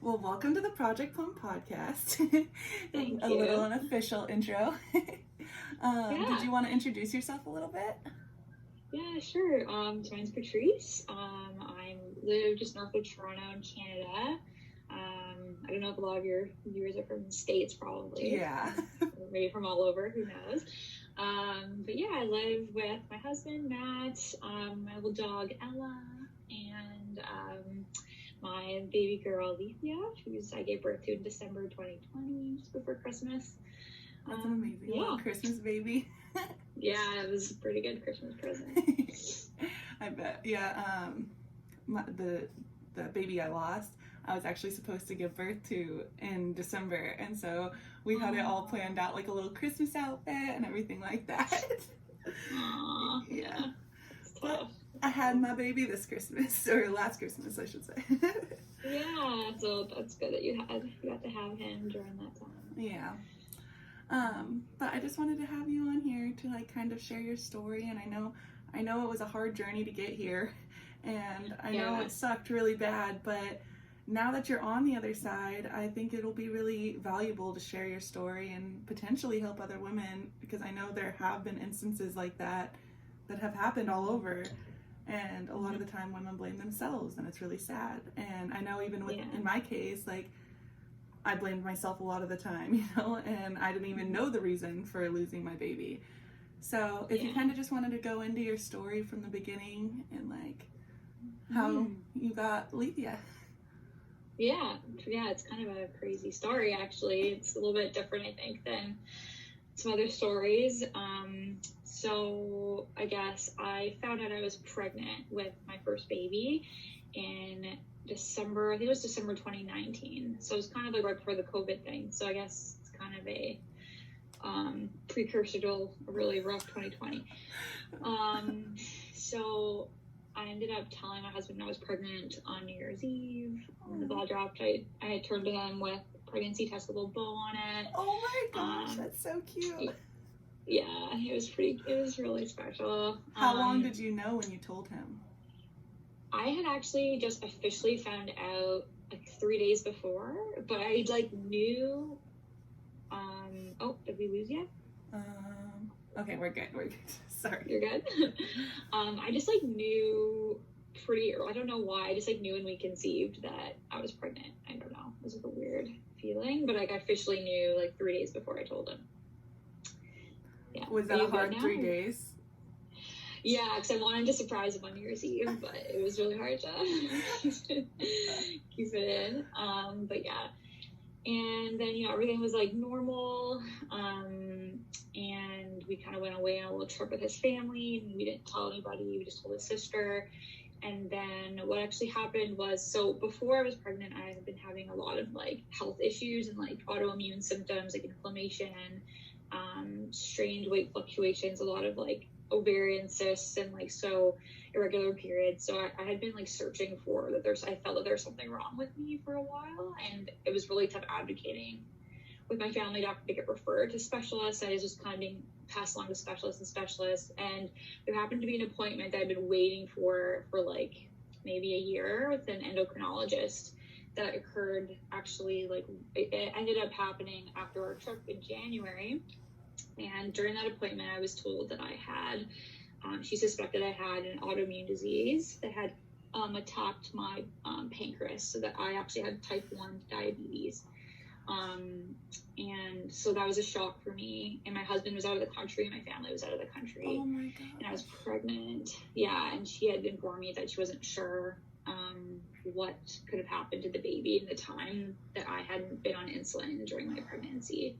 Well, welcome to the Project Plum podcast. Thank A you. little unofficial intro. Did you want to introduce yourself a little bit? Yeah, sure. So my name's Petrice. I live just north of Toronto in Canada. I don't know if a lot of your viewers are from the States, probably. Yeah. Or maybe from all over, who knows. But yeah, I live with my husband, Matt, my little dog, Ella, and my baby girl, Alethea, I gave birth to in December 2020, just before Christmas. That's an amazing little Christmas baby. Yeah, it was a pretty good Christmas present. I bet. Yeah. The baby I lost, I was actually supposed to give birth to in December, and so we had it all planned out, like a little Christmas outfit and everything like that. Aww. Yeah. But I had my baby this Christmas, or last Christmas, I should say. Yeah, so that's good that you got to have him during that time. Yeah. But I just wanted to have you on here to like kind of share your story, and I know it was a hard journey to get here, and I know it sucked really bad, but now that you're on the other side, I think it'll be really valuable to share your story and potentially help other women, because I know there have been instances like that have happened all over, and a lot of the time women blame themselves, and it's really sad. And I know even in my case, like, I blamed myself a lot of the time, you know, and I didn't even know the reason for losing my baby. So if you kind of just wanted to go into your story from the beginning and like how you got Alethea. Yeah, it's kind of a crazy story, actually. It's a little bit different, I think, than some other stories. So I guess I found out I was pregnant with my first baby in December, I think it was December 2019. So it was kind of like right before the COVID thing. So I guess it's kind of a precursor to a really rough 2020. So I ended up telling my husband I was pregnant on New Year's Eve. When the ball dropped, I had turned to him with a pregnancy test with a little bow on it. Oh my gosh, that's so cute. Yeah, it was really special. How long did you know when you told him? I had actually just officially found out like 3 days before, but I like knew. Oh, did we lose yet? Okay, we're good. Sorry. You're good. I just like knew pretty early. I don't know why. I just like knew when we conceived that I was pregnant. I don't know. It was like a weird feeling, but like I officially knew like 3 days before I told him. Yeah. Was that a hard 3 days? Yeah, because I wanted to surprise him on New Year's Eve, but it was really hard to keep it in. But yeah. And then, everything was like normal. And we kind of went away on a little trip with his family, and we didn't tell anybody. We just told his sister. And then what actually happened was, so before I was pregnant, I had been having a lot of like health issues and like autoimmune symptoms, like inflammation, strange weight fluctuations, a lot of like ovarian cysts, and like so irregular periods. So I had been like searching for that. I felt that there's something wrong with me for a while, and it was really tough advocating with my family doctor to get referred to specialists. I was just kind of being passed along to specialists, and there happened to be an appointment that I'd been waiting for like maybe a year with an endocrinologist that occurred actually, like it ended up happening after our trip in January. And during that appointment, I was told that I had, she suspected I had an autoimmune disease that had attacked my pancreas, so that I actually had type 1 diabetes. And so that was a shock for me. And my husband was out of the country, and my family was out of the country. Oh my God. And I was pregnant. Yeah, and she had informed me that she wasn't sure what could have happened to the baby in the time that I hadn't been on insulin during my pregnancy.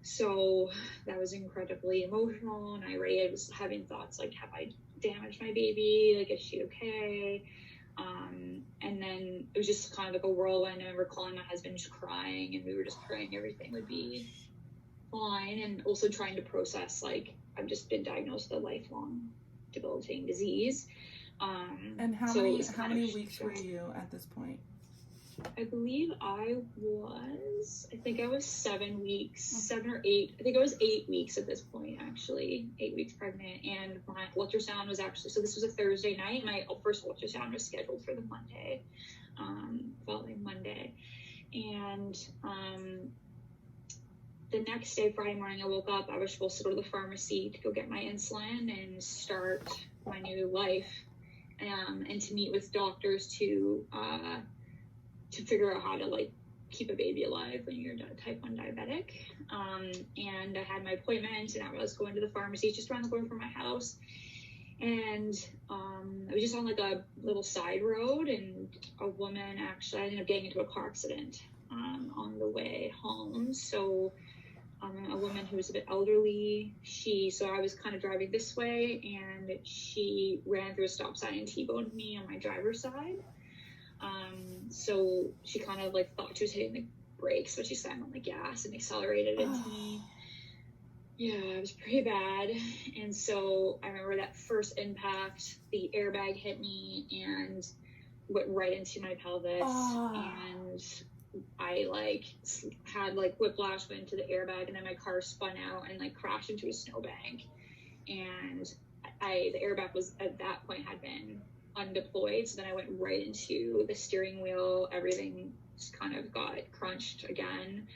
So that was incredibly emotional, and I was having thoughts like, have I damaged my baby? Like, is she okay? And then it was just kind of like a whirlwind. I remember calling my husband, just crying, and we were just praying everything would be fine, and also trying to process, like, I've just been diagnosed with a lifelong debilitating disease. And how many weeks were you at this point? I believe I think I was 7 weeks, 7 or 8. I think I was 8 weeks at this point, actually, 8 weeks pregnant. And my ultrasound was actually, so this was a Thursday night. My first ultrasound was scheduled for the Monday, following Monday. And the next day, Friday morning, I woke up. I was supposed to go to the pharmacy to go get my insulin and start my new life, and to meet with doctors to figure out how to like keep a baby alive when you're type 1 diabetic. And I had my appointment, and I was going to the pharmacy just around the corner from my house. And I was just on like a little side road, and a woman, actually, I ended up getting into a car accident on the way home. So a woman who was a bit elderly, so I was kind of driving this way, and she ran through a stop sign and T-boned me on my driver's side. So she kind of like thought she was hitting the brakes, but she slammed on the gas and accelerated into me. Yeah, it was pretty bad. And so I remember that first impact, the airbag hit me and went right into my pelvis. And I like had like whiplash, went into the airbag, and then my car spun out and like crashed into a snowbank. And the airbag was at that point had been undeployed, so then I went right into the steering wheel. Everything just kind of got crunched again.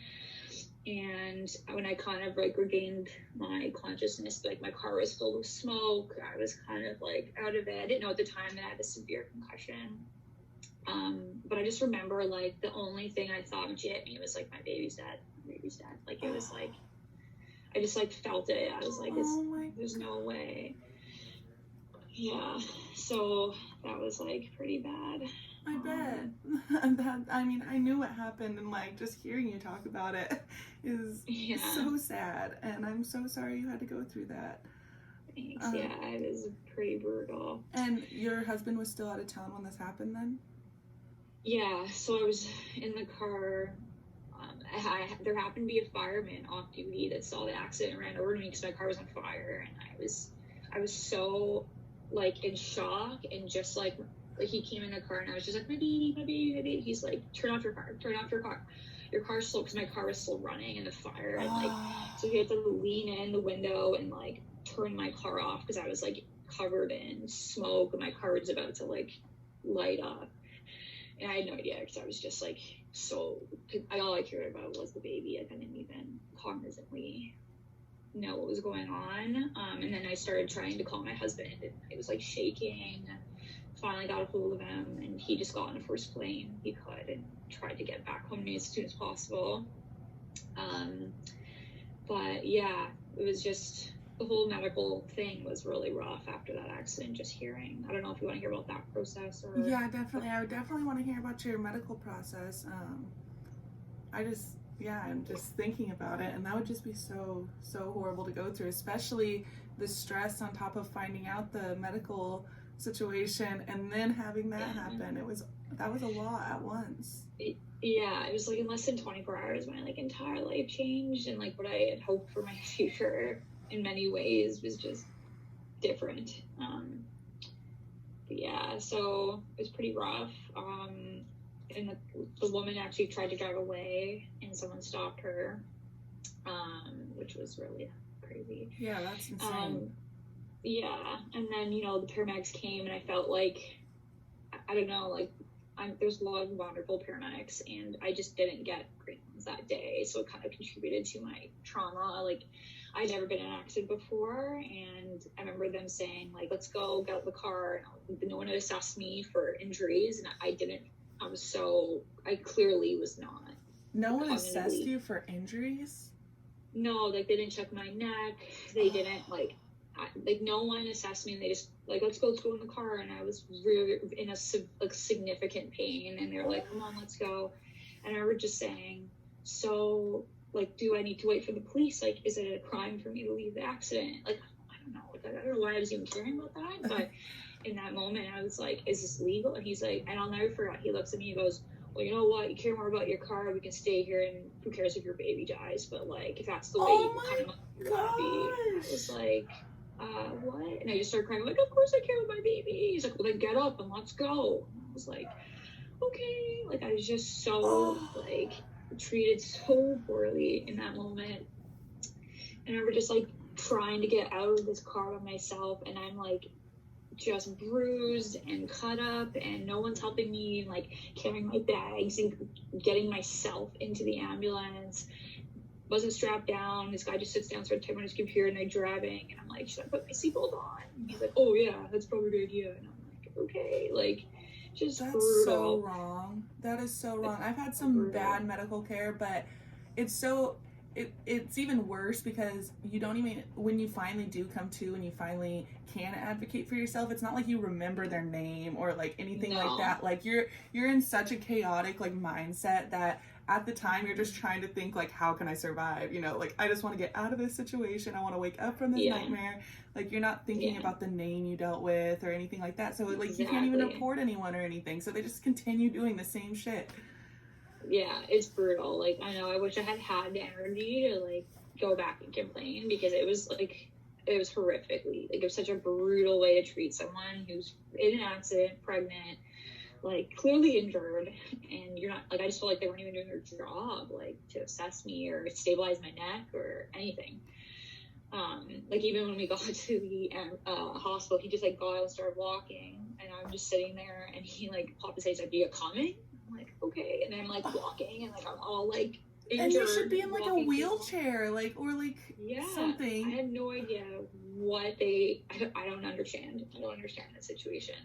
And when I kind of like regained my consciousness, like my car was filled with smoke. I was kind of like out of it. I didn't know at the time that I had a severe concussion. But I just remember like the only thing I thought when she hit me was like, my baby's dead. My baby's dead. Like it was like, I just like felt it. I was like, there's no way. Yeah. So that was like pretty bad. I bet. I mean, I knew what happened, and like just hearing you talk about it is so sad, and I'm so sorry you had to go through that. Thanks. Yeah, it was pretty brutal. And your husband was still out of town when this happened then? Yeah, so I was in the car. There happened to be a fireman off duty that saw the accident and ran over to me because my car was on fire, and I was so like in shock, and just like he came in the car, and I was just like, my baby. He's like, turn off your car. Your car's slow, because my car was still running in the fire. And like, so he had to lean in the window and like turn my car off because I was like covered in smoke, and my car was about to like light up. And I had no idea, because I was just like, all I cared about was the baby. I didn't even cognizantly know what was going on. And then I started trying to call my husband, and it was like shaking. Finally got a hold of him, and he just got on the first plane he could and tried to get back home to me as soon as possible. But yeah, it was just, the whole medical thing was really rough after that accident, just hearing. I don't know if you want to hear about that process or... Yeah, definitely. I would definitely want to hear about your medical process. I'm just thinking about it, and that would just be so horrible to go through, especially the stress on top of finding out the medical situation and then having that happen. That was a lot at once. It was like in less than 24 hours my like entire life changed, and like what I had hoped for my future in many ways was just different. But yeah, so it was pretty rough. And the woman actually tried to drive away, and someone stopped her, which was really crazy. Yeah, that's insane. Yeah, and then, the paramedics came, and I felt like, I don't know, like, there's a lot of wonderful paramedics, and I just didn't get great ones that day, so it kind of contributed to my trauma. Like, I'd never been in an accident before, and I remember them saying, like, let's go, get out of the car. No one had assessed me for injuries, and I clearly was not. No one assessed you for injuries? No, like, they didn't check my neck, they didn't, like, no one assessed me, and they just like, let's go in the car, and I was really in a significant pain, and they're like, come on, let's go. And I remember just saying, so like, do I need to wait for the police? Like, is it a crime for me to leave the accident? Like, I don't know. Like, I don't know why I was even caring about that, but in that moment I was like, is this legal? And he's like, and I'll never forget, he looks at me and goes, well, you know what, you care more about your car, we can stay here, and who cares if your baby dies, but like, if that's the way you kind of want to be. I was like, what? And I just started crying, like, of course I care about my baby. He's like, well, then get up and let's go. And I was like, okay. Like, I was just so like treated so poorly in that moment. And I remember just like trying to get out of this car by myself, and I'm like just bruised and cut up, and no one's helping me, like carrying my bags and getting myself into the ambulance. Wasn't strapped down. This guy just sits down, starts typing on his computer, and I'm driving, and I'm like, should I put my seatbelt on? And he's like, oh yeah, that's probably a good idea. And I'm like, okay, like, just that's brutal. so wrong. That is so wrong. I've had some bad medical care, but it's even worse because you don't even, when you finally do come to and you finally can advocate for yourself, it's not like you remember their name or like anything like that. Like you're in such a chaotic like mindset that at the time you're just trying to think like, how can I survive? You know, like I just want to get out of this situation. I want to wake up from this nightmare. Like you're not thinking about the name you dealt with or anything like that. So like you can't even report anyone or anything. So they just continue doing the same shit. Yeah, it's brutal. Like, I know, I wish I had the energy to, like, go back and complain, because it was horrifically, like, it was such a brutal way to treat someone who's in an accident, pregnant, like, clearly injured, and you're not, like, I just felt like they weren't even doing their job, like, to assess me or stabilize my neck or anything. Like, even when we got to the hospital, he just, like, got out and started walking, and I'm just sitting there, and he, like, popped his head, he's like, are you coming? I'm like, okay, and then I'm like walking, and like I'm all like injured. And you should be in like a wheelchair, like, or like something. I had no idea what I don't understand. I don't understand the situation.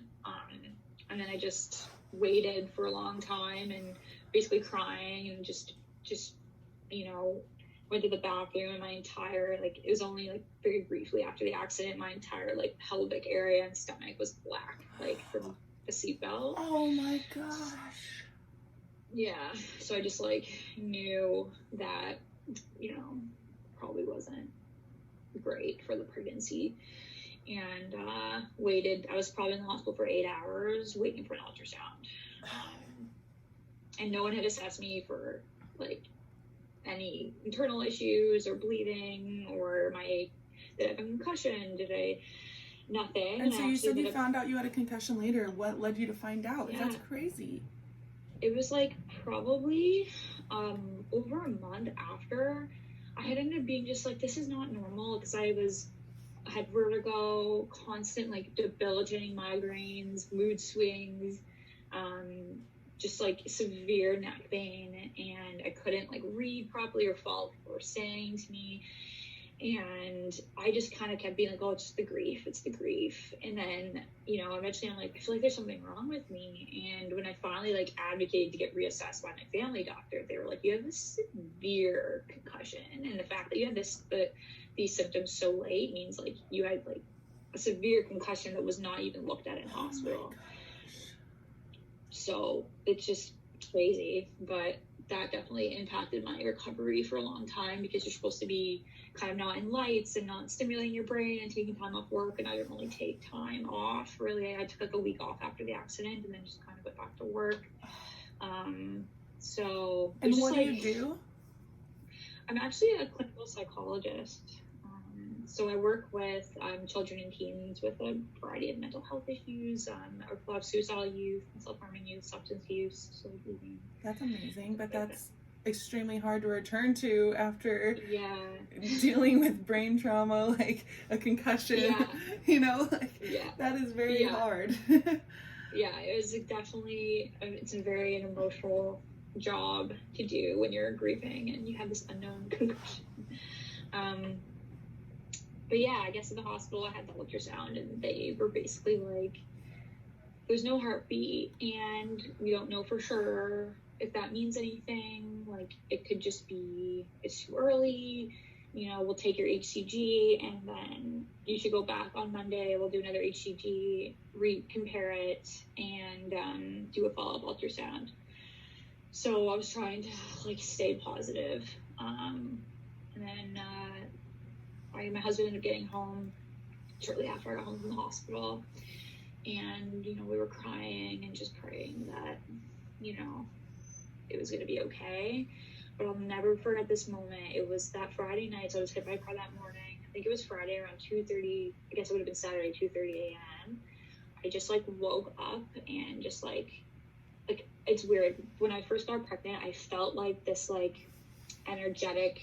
And then I just waited for a long time and basically crying and just you know, went to the bathroom, and my entire, like, it was only like very briefly after the accident, my entire like pelvic area and stomach was black, like from the seatbelt. Oh my gosh. Yeah, so I just, like, knew that, you know, probably wasn't great for the pregnancy, and waited. I was probably in the hospital for 8 hours waiting for an ultrasound, and no one had assessed me for, like, any internal issues or bleeding or did I have a concussion, nothing. And so you said you found out you had a concussion later. What led you to find out? Yeah. That's crazy. It was like probably over a month after. I had ended up being just like, this is not normal, because I had vertigo, constant like debilitating migraines, mood swings, just like severe neck pain, and I couldn't like read properly or follow what people were saying to me. And I just kind of kept being like, oh, it's just the grief. It's the grief. And then, you know, eventually I'm like, I feel like there's something wrong with me. And when I finally like advocated to get reassessed by my family doctor, they were like, you have this severe concussion. And the fact that you had these symptoms so late means like you had like a severe concussion that was not even looked at in hospital. So it's just crazy. But that definitely impacted my recovery for a long time, because you're supposed to be kind of not in lights and not stimulating your brain and taking time off work, and I didn't really take time off. Really, I took like a week off after the accident and then just kind of went back to work. So and what do you do? I'm actually a clinical psychologist. So I work with children and teens with a variety of mental health issues, a lot of suicidal youth, self-harming youth, substance use. So that's amazing, but that's extremely hard to return to after dealing with brain trauma, like a concussion. You know, like that is very hard. It was definitely, it's a very emotional job to do when you're grieving and you have this unknown concussion. But yeah, I guess in the hospital I had the ultrasound, and they were basically like, there's no heartbeat, and we don't know for sure if that means anything. Like, it could just be, it's too early, you know, we'll take your HCG, and then you should go back on Monday, we'll do another HCG, compare it, and do a follow-up ultrasound. So I was trying to like stay positive. And then my husband ended up getting home shortly after I got home from the hospital, and you know, we were crying and just praying that, you know, it was going to be okay. But I'll never forget this moment. It was that Friday night, so I was hit by a car that morning. I think it was Friday around 2:30. I guess it would have been Saturday, 2:30 a.m. I just like woke up and just like it's weird. When I first got pregnant, I felt like this like energetic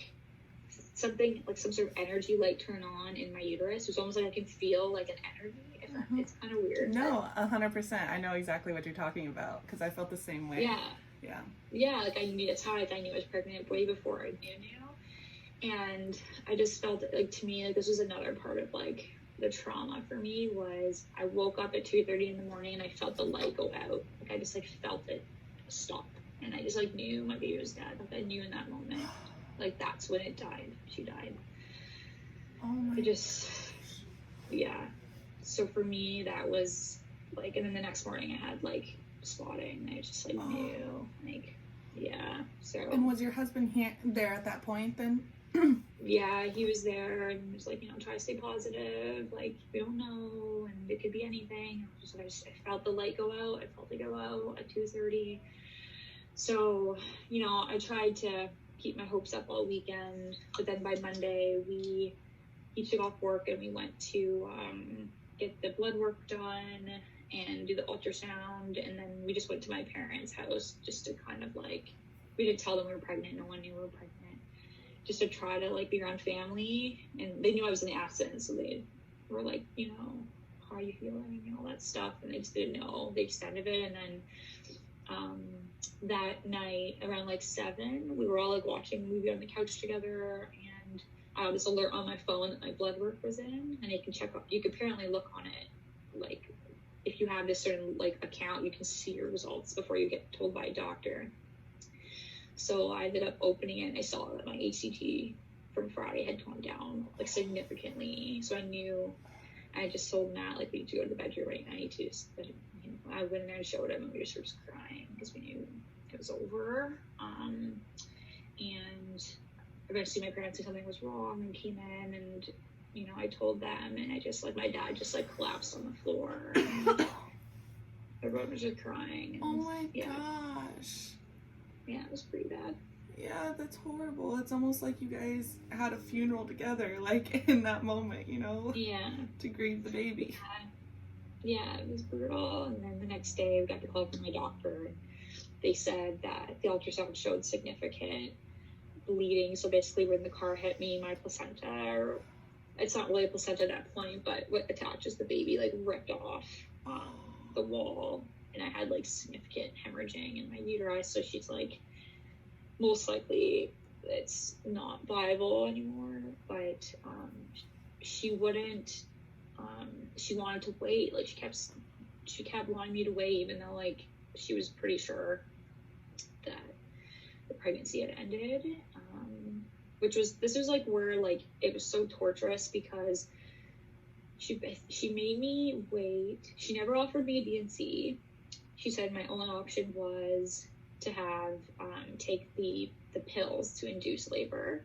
something, like some sort of energy light turn on in my uterus. It was almost like I can feel like an energy. It It's kind of weird. No, 100%. I know exactly what you're talking about because I felt the same way. Yeah, like I knew, that's how I knew I was pregnant way before I knew. And I just felt like, to me, like this was another part of like the trauma for me. Was I woke up at 2:30 in the morning and I felt the light go out. Like I just like felt it stop, and I just like knew my baby was dead. Like I knew in that moment, like that's when it died. She died. Oh my. Yeah. So for me, that was like, and then the next morning I had like spotting. I just like knew, like, yeah. So. And was your husband there at that point then? Yeah, he was there and was like, try to stay positive. Like, we don't know, and it could be anything. I felt the light go out. I felt it go out at 2:30. So, I tried to keep my hopes up all weekend. But then by Monday, he took off work and we went to get the blood work done and do the ultrasound. And then we just went to my parents' house just to kind of like, we didn't tell them we were pregnant. No one knew we were pregnant. Just to try to like be around family, and they knew I was in the accident, so they were like, how are you feeling and all that stuff, and they just didn't know the extent of it. And then that night around like 7, we were all like watching a movie on the couch together, and I had this alert on my phone that my blood work was in, and you can apparently look on it, like if you have this certain like account, you can see your results before you get told by a doctor. So I ended up opening it and I saw that my HCG from Friday had gone down like significantly. So I knew, I just told Matt, like, we need to go to the bedroom right now. I need to just, I went in there and showed him, and we just were just crying because we knew it was over. And eventually my parents said something was wrong and came in, and, I told them, and I just like, my dad just like collapsed on the floor. And everyone was just crying. And, oh my gosh. Yeah, it was pretty bad. Yeah, that's horrible. It's almost like you guys had a funeral together, like in that moment, Yeah. To grieve the baby. Yeah, it was brutal. And then the next day we got the call from my doctor. They said that the ultrasound showed significant bleeding. So basically when the car hit me, my placenta, or it's not really a placenta at that point, but what attaches the baby like ripped off the wall. And I had like significant hemorrhaging in my uterus, so she's like, most likely it's not viable anymore. But she wouldn't. She wanted to wait. Like she kept wanting me to wait, even though like she was pretty sure that the pregnancy had ended. This was like where like it was so torturous because she made me wait. She never offered me a D&C. She said my only option was to have take the pills to induce labor.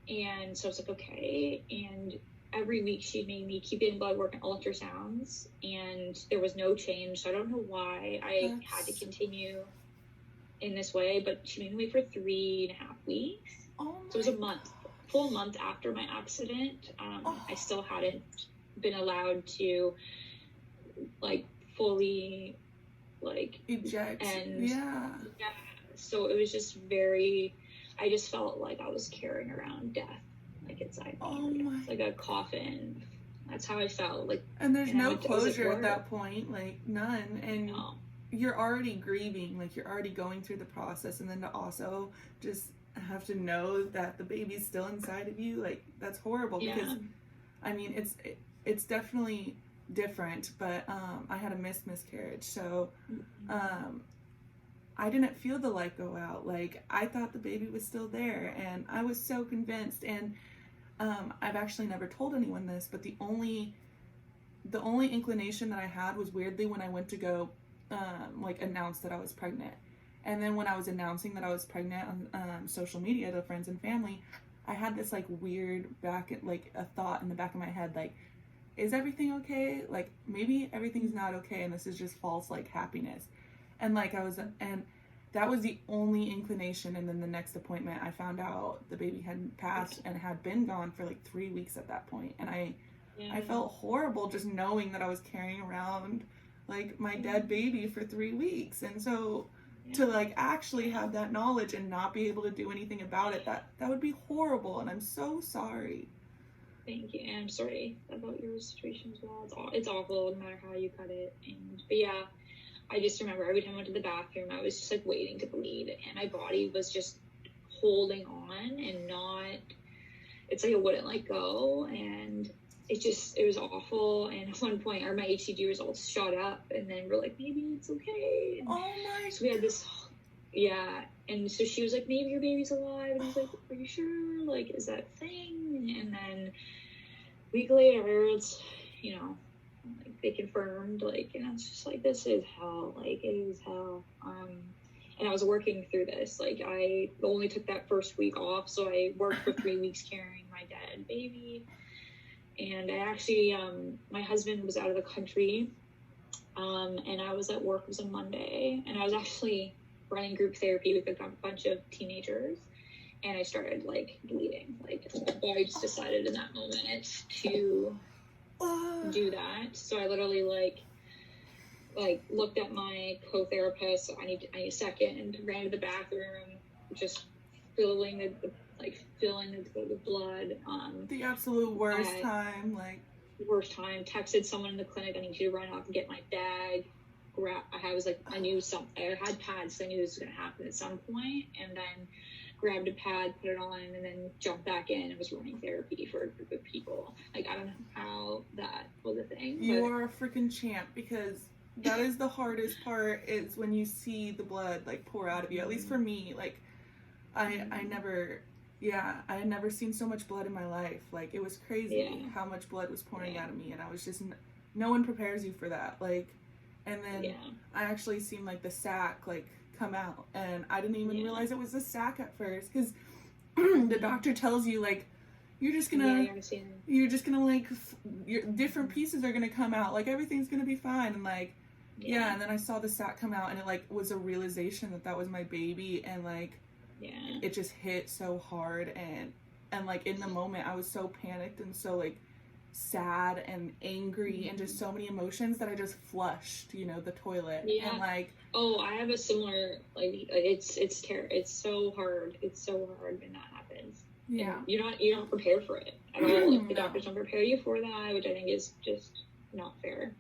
And so I was like, okay. And every week she made me keep getting blood work and ultrasounds, and there was no change. So I don't know why I had to continue in this way, but she made me wait for 3.5 weeks. So it was a full month after my accident. I still hadn't been allowed to like fully like eject. And so it was just I just felt like I was carrying around death like inside me, like a coffin. That's how I felt. Like, and there's no closure at that point, like none. And you're already grieving, like you're already going through the process, and then to also just have to know that the baby's still inside of you, like that's horrible. Because I mean it's definitely different, but I had a miscarriage, so I didn't feel the light go out. Like I thought the baby was still there, and I was so convinced. And I've actually never told anyone this, but the only inclination that I had was weirdly when I went to go like announce that I was pregnant. And then when I was announcing that I was pregnant on social media to friends and family, I had this like weird a thought in the back of my head, like, is everything okay? Like maybe everything's not okay, and this is just false like happiness. And like and that was the only inclination. And then the next appointment, I found out the baby had passed and had been gone for like 3 weeks at that point. And I felt horrible just knowing that I was carrying around like my dead baby for 3 weeks. And so to like actually have that knowledge and not be able to do anything about it, that would be horrible. And I'm so sorry. Thank you. And I'm sorry about your situation as well. It's awful no matter how you cut it. But yeah, I just remember every time I went to the bathroom, I was just like waiting to bleed, and my body was just holding on and not. It's like it wouldn't let go, and it was awful. And at one point, my HCG results shot up, and then we're like, maybe it's okay. And oh my! So we had this, yeah. And so she was like, maybe your baby's alive, and I was like, are you sure? Like, is that a thing? And then a week later, it's, you know, like they confirmed, like, and I was just like, this is hell. Like, it is hell. And I was working through this. Like, I only took that first week off, so I worked for 3 weeks carrying my dead baby. And I actually, my husband was out of the country, and I was at work. It was a Monday, and I was actually running group therapy with a bunch of teenagers, and I started, like, bleeding. Like, my body just decided in that moment to do that. So I literally, like looked at my co-therapist. I need a second, ran to the bathroom, just filling the blood. The absolute worst time, like. Worst time. Texted someone in the clinic, I need you to run up and get my bag. I knew something. I had pads, so I knew this was going to happen at some point, and then grabbed a pad, put it on, and then jumped back in and was running therapy for a group of people. Like, I don't know how that was a thing. You are a freaking champ, because that is the hardest part, is when you see the blood, like, pour out of you. At least for me, like, I had never seen so much blood in my life. Like, it was crazy how much blood was pouring out of me, and I was just, no one prepares you for that. Like, and then I actually seen, like, the sac, like, come out, and I didn't even realize it was a sac at first, because the doctor tells you, like, you're just gonna like, your different pieces are gonna come out, like, everything's gonna be fine, and like, and then I saw the sac come out, and it, like, was a realization that was my baby, and like, it just hit so hard, and like, in the moment I was so panicked and so, like, sad and angry and just so many emotions that I just flushed, the toilet. And like, I have a similar, like, it's so hard when that happens. And you're not prepared for it at all. Like, the doctors don't prepare you for that, which I think is just not fair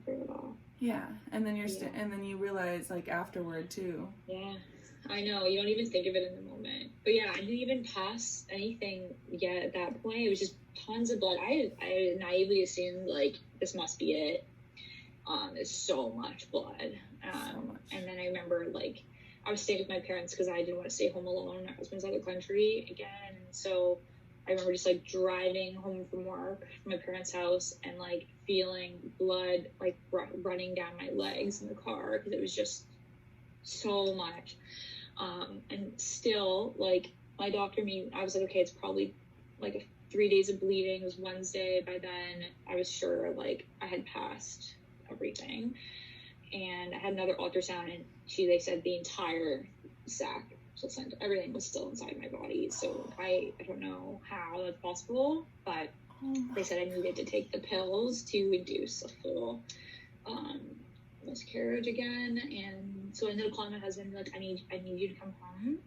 at all. And then and then you realize, like, afterward too. I know, you don't even think of it in the moment. But I didn't even pass anything yet at that point. It was just tons of blood. I naively assumed, like, this must be it. There's so much blood. And then I remember, like, I was staying with my parents because I didn't want to stay home alone. My husband's out of the country again. So I remember just, like, driving home from work from my parents' house and, like, feeling blood, like, running down my legs in the car, because it was just so much. And still, like, my doctor, I was like, okay, it's probably, like, 3 days of bleeding. It was Wednesday. By then, I was sure, like, I had passed everything. And I had another ultrasound, and they said the entire sac, placenta, everything was still inside my body. So I don't know how that's possible, but they said I needed to take the pills to induce a full miscarriage again. And so I ended up calling my husband, like, I need you to come home.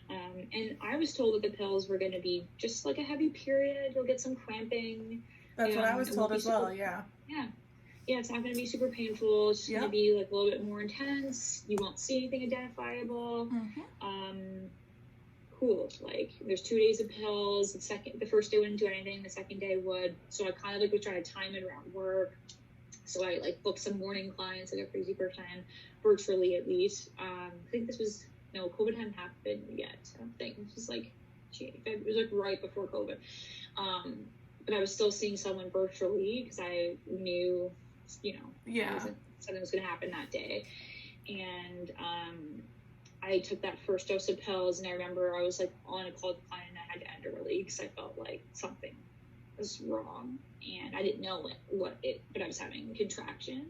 And I was told that the pills were going to be just like a heavy period. You'll get some cramping. That's what I was told as well. Yeah, it's not going to be super painful. It's just going to be, like, a little bit more intense. You won't see anything identifiable. Cool. Like, there's 2 days of pills. The first day wouldn't do anything. The second day would. So I kind of, like, was trying to time it around work. So I, like, booked some morning clients, like a crazy person, virtually at least. I think COVID hadn't happened yet. I don't think. It was like, it was like right before COVID. But I was still seeing someone virtually because I knew, something was going to happen that day. And I took that first dose of pills, and I remember I was, like, on a call with a client, and I had to end early because I felt like something was wrong, and I didn't know but I was having contractions.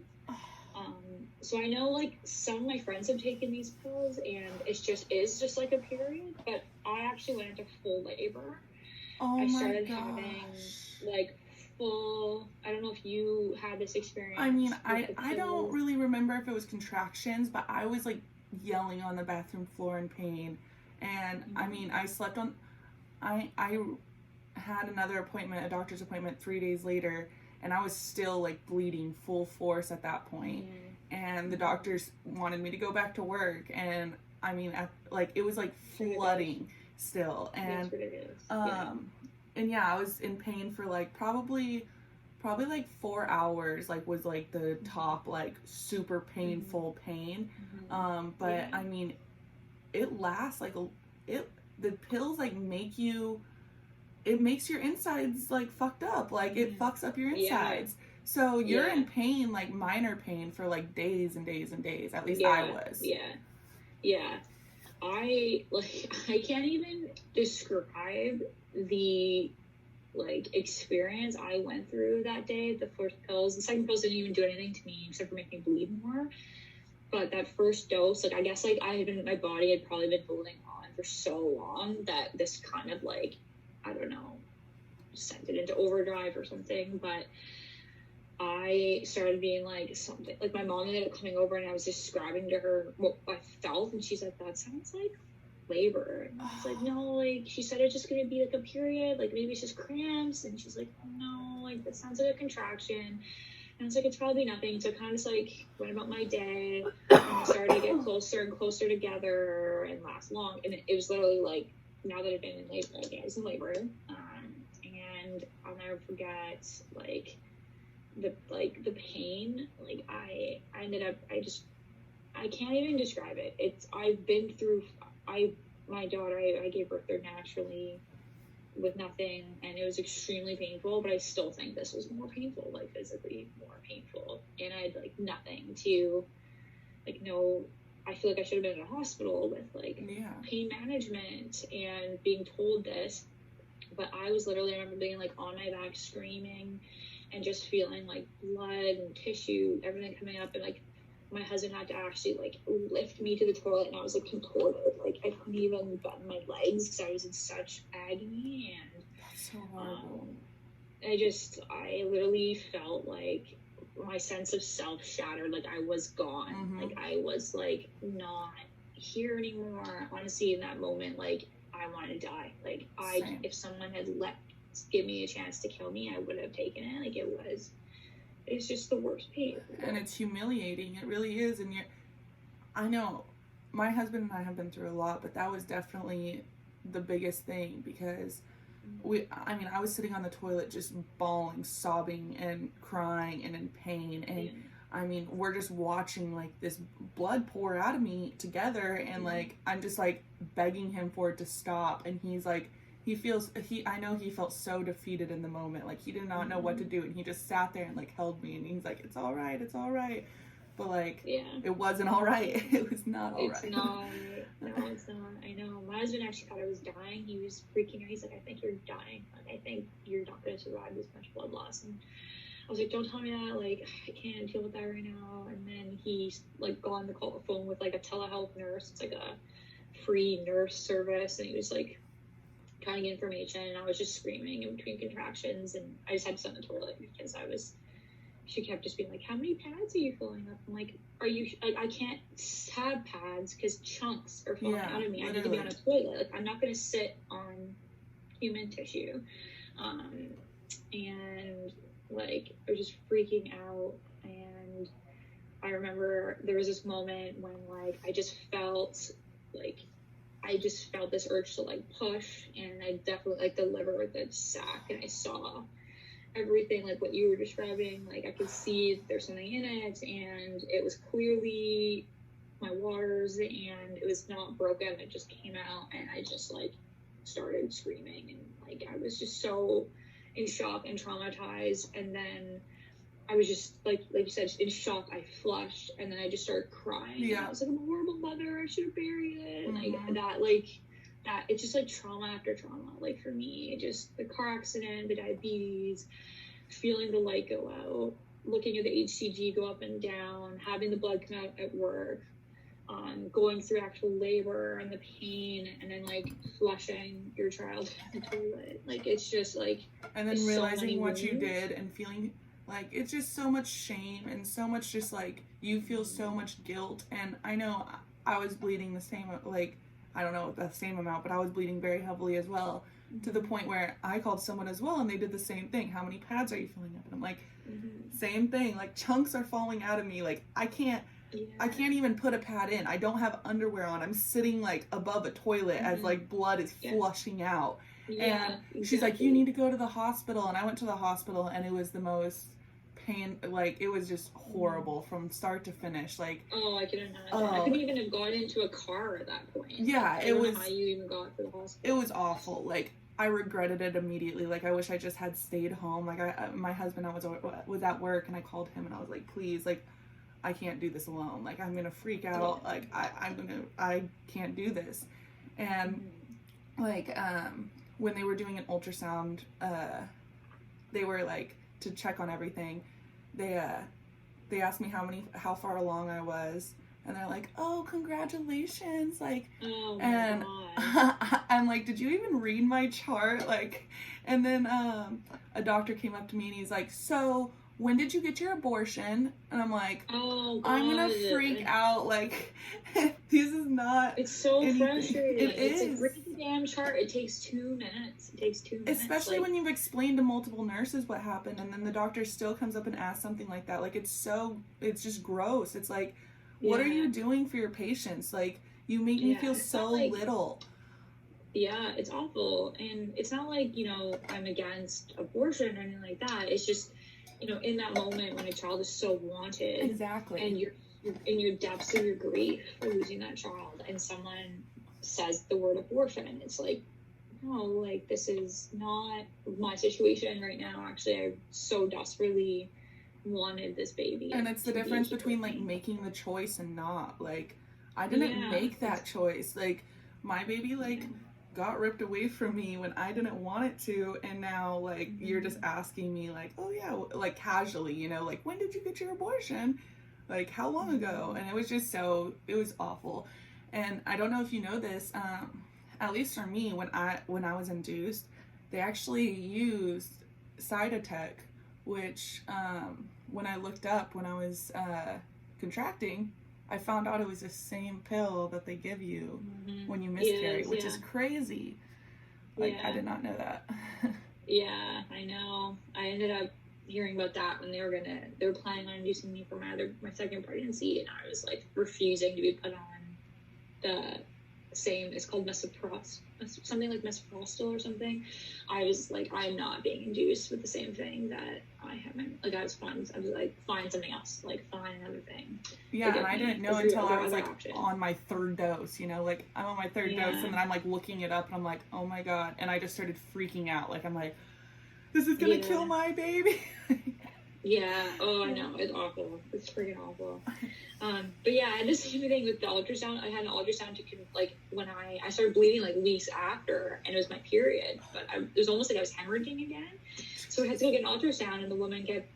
So I know, like, some of my friends have taken these pills, and is just like a period, but I actually went into full labor. I started having, like, full, I don't know if you had this experience. I mean, I don't really remember if it was contractions, but I was, like, yelling on the bathroom floor in pain. And I mean, I slept on, I had another appointment, a doctor's appointment 3 days later, and I was still like bleeding full force at that point. And the doctors wanted me to go back to work, and I mean, it was like flooding still, and and yeah, I was in pain for like probably like 4 hours, like was like the top, like super painful pain. But I mean, it lasts like the pills like it makes your insides like fucked up, like it fucks up your insides. So you're in pain, like minor pain, for like days and days and days. At least I was. I can't even describe the like experience I went through that day. The first pills, the second pills didn't even do anything to me except for make me bleed more. But that first dose, like I guess like my body had probably been holding on for so long that this kind of like, I don't know, sent it into overdrive or something. But I started being like something, like my mom ended up coming over and I was describing to her what I felt, and she's like, that sounds like labor. And I was like, no, like she said it's just gonna be like a period, like maybe it's just cramps. And she's like, oh no, like that sounds like a contraction. And I was like, it's probably nothing. So I kind of just like went about my day, and we started to get closer and closer together and last long. And it was literally like, now that I've been in labor, I was in labor, and I'll never forget like the pain. Like I ended up, I can't even describe it. I've been through, my daughter, I gave birth there naturally with nothing, and it was extremely painful, but I still think this was more painful, like physically more painful. And I had like nothing to like know. I feel like I should have been in a hospital with like pain management and being told this, but I was literally, I remember being like on my back screaming and just feeling like blood and tissue, everything coming up. And like my husband had to actually like lift me to the toilet, and I was like contorted, like I couldn't even button my legs because I was in such agony. And that's so horrible. I literally felt like my sense of self shattered, like I was gone. Like I was like not here anymore. Honestly, in that moment, like I wanted to die. Like if someone had give me a chance to kill me, I would have taken it. Like it's just the worst pain. And it's humiliating. It really is. And I know my husband and I have been through a lot, but that was definitely the biggest thing, because I was sitting on the toilet just bawling, sobbing and crying and in pain. And I mean, we're just watching like this blood pour out of me together. And like, I'm just like begging him for it to stop. And he's like, I know he felt so defeated in the moment. Like he did not know what to do. And he just sat there and like held me, and he's like, it's all right. But like, it wasn't all right. It was not all right. It's not. No, it's not. I know. My husband actually thought I was dying. He was freaking out. He's like, I think you're dying. Like, I think you're not going to survive this much blood loss. And I was like, don't tell me that. Like, I can't deal with that right now. And then he's like gone to call the phone with like a telehealth nurse. It's like a free nurse service. And he was like trying to get information. And I was just screaming in between contractions. And I just had to sit in the toilet because she kept just being like, how many pads are you filling up? I'm like, I can't have pads because chunks are falling out of me. Literally. I need to be on a toilet. Like, I'm not going to sit on human tissue. And like, I was just freaking out. And I remember there was this moment when like, I just felt this urge to like push, and I definitely like the liver, the sac, and I saw everything like what you were describing. Like I could see there's something in it, and it was clearly my waters, and it was not broken. It just came out, and I just like started screaming, and like I was just so in shock and traumatized. And then I was just like you said, in shock. I flushed, and then I just started crying. And I was like, I'm a horrible mother, I should have buried it. And that it's just like trauma after trauma. Like for me, just the car accident, the diabetes, feeling the light go out, looking at the HCG go up and down, having the blood come out at work, going through actual labor and the pain, and then like flushing your child in the toilet. Like it's just like, and then realizing what you did and feeling like it's just so much shame and so much just like you feel so much guilt. And I know I was bleeding the same, like I don't know the same amount, but I was bleeding very heavily as well, to the point where I called someone as well, and they did the same thing. How many pads are you filling up? And I'm like, same thing. Like, chunks are falling out of me. Like, I can't even put a pad in. I don't have underwear on. I'm sitting like above a toilet as like blood is flushing out. And she's like, you need to go to the hospital. And I went to the hospital, and it was the most pain, like, it was just horrible from start to finish. Like, I can imagine. I couldn't even have gotten into a car at that point. Yeah, like, it was. How you even got to the hospital? It was awful. Like, I regretted it immediately. Like, I wish I just had stayed home. Like, my husband, I was at work, and I called him, and I was like, please, like, I can't do this alone. Like, I'm gonna freak out. Like, I can't do this. And like, when they were doing an ultrasound, they were like, to check on everything, they asked me how far along I was, and they're like, oh, congratulations, like, and I'm like, did you even read my chart? Like, and then a doctor came up to me, and he's like, so when did you get your abortion? And I'm like, I'm gonna freak out. Like, this is not. It's so frustrating. It's like, read the damn chart. It takes 2 minutes. Especially when you've explained to multiple nurses what happened, and then the doctor still comes up and asks something like that. Like, it's just gross. It's like, what are you doing for your patients? Like, you make me feel so little. Yeah, it's awful. And it's not like, I'm against abortion or anything like that. It's just, in that moment when a child is so wanted. Exactly. And you're in your depths of your grief for losing that child, and someone says the word abortion, it's like, no, like, this is not my situation right now. Actually, I so desperately wanted this baby. And it's the difference between, like, making the choice and not. Like, I didn't make that choice. Like, my baby, like, got ripped away from me when I didn't want it to, and now, like, you're just asking me, like, oh yeah, like, casually, like, when did you get your abortion? Like, how long ago? And it was just it was awful. And I don't know if you know this, at least for me, when I was induced, they actually used Cytotec, which, when I looked up when I was contracting, I found out it was the same pill that they give you when you miscarry, which is crazy. Like, I did not know that. Yeah, I know. I ended up hearing about that when they were planning on inducing me for my second pregnancy, and I was like refusing to be put on the same, it's called something like misoprostol or something. I was like, I'm not being induced with the same thing that I have. Like, I was like, find something else, like, find another thing. Yeah, and I didn't know until I was like on my third dose, like, I'm on my third dose, and then I'm like looking it up, and I'm like, oh my god, and I just started freaking out. Like, I'm like, this is gonna kill my baby. Yeah, I know, it's awful. It's freaking awful. But yeah, I had the same thing with the ultrasound. I had an ultrasound like, when I started bleeding, like, weeks after, and it was my period, but it was almost like I was hemorrhaging again. So I had to go get an ultrasound, and the woman kept,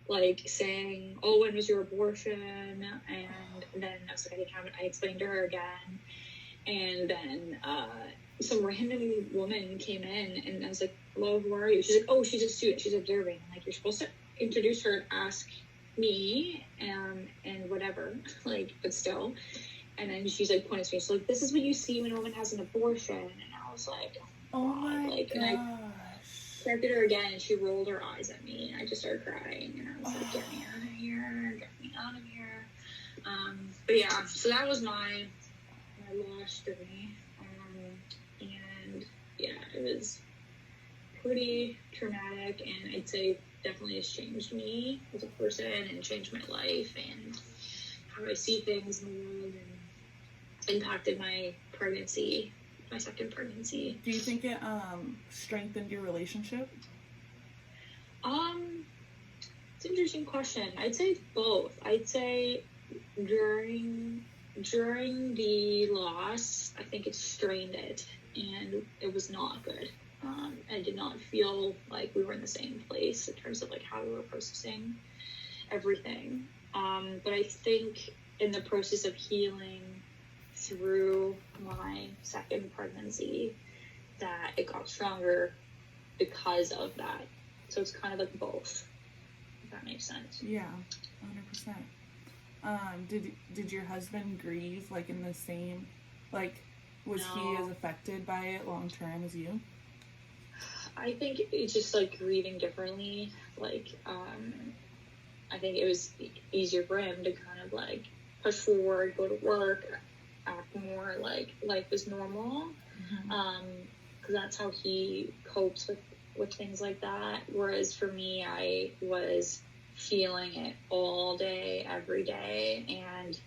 like, saying, oh, when was your abortion? And then I was like, I explained to her again. And then some random woman came in, and I was like, hello, who are you? She's like, oh, she's a student, she's observing. I'm like, you're supposed to introduce her and ask me and whatever, like, but still. And then she's like, pointing to me, she's like, this is what you see when a woman has an abortion. And I was like, oh my gosh. And I corrected her again, and she rolled her eyes at me, and I just started crying, and I was like, get me out of here. But yeah, so that was my loss journey. And yeah, it was pretty traumatic, and I'd say definitely has changed me as a person and changed my life and how I see things in the world, and impacted my pregnancy, my second pregnancy. Do you think it strengthened your relationship? It's an interesting question. I'd say both. I'd say during the loss, I think it strained it, and it was not good. I did not feel like we were in the same place in terms of, like, how we were processing everything. But I think in the process of healing through my second pregnancy, that it got stronger because of that. So it's kind of like both, if that makes sense. Yeah, 100%. Did your husband grieve, like, in the same, like, Was he as affected by it long term as you? I think it's just like grieving differently. Like, I think it was easier for him to kind of like push forward, go to work, act more like life is normal. Because that's how he copes with things like that. Whereas for me, I was feeling it all day, every day, and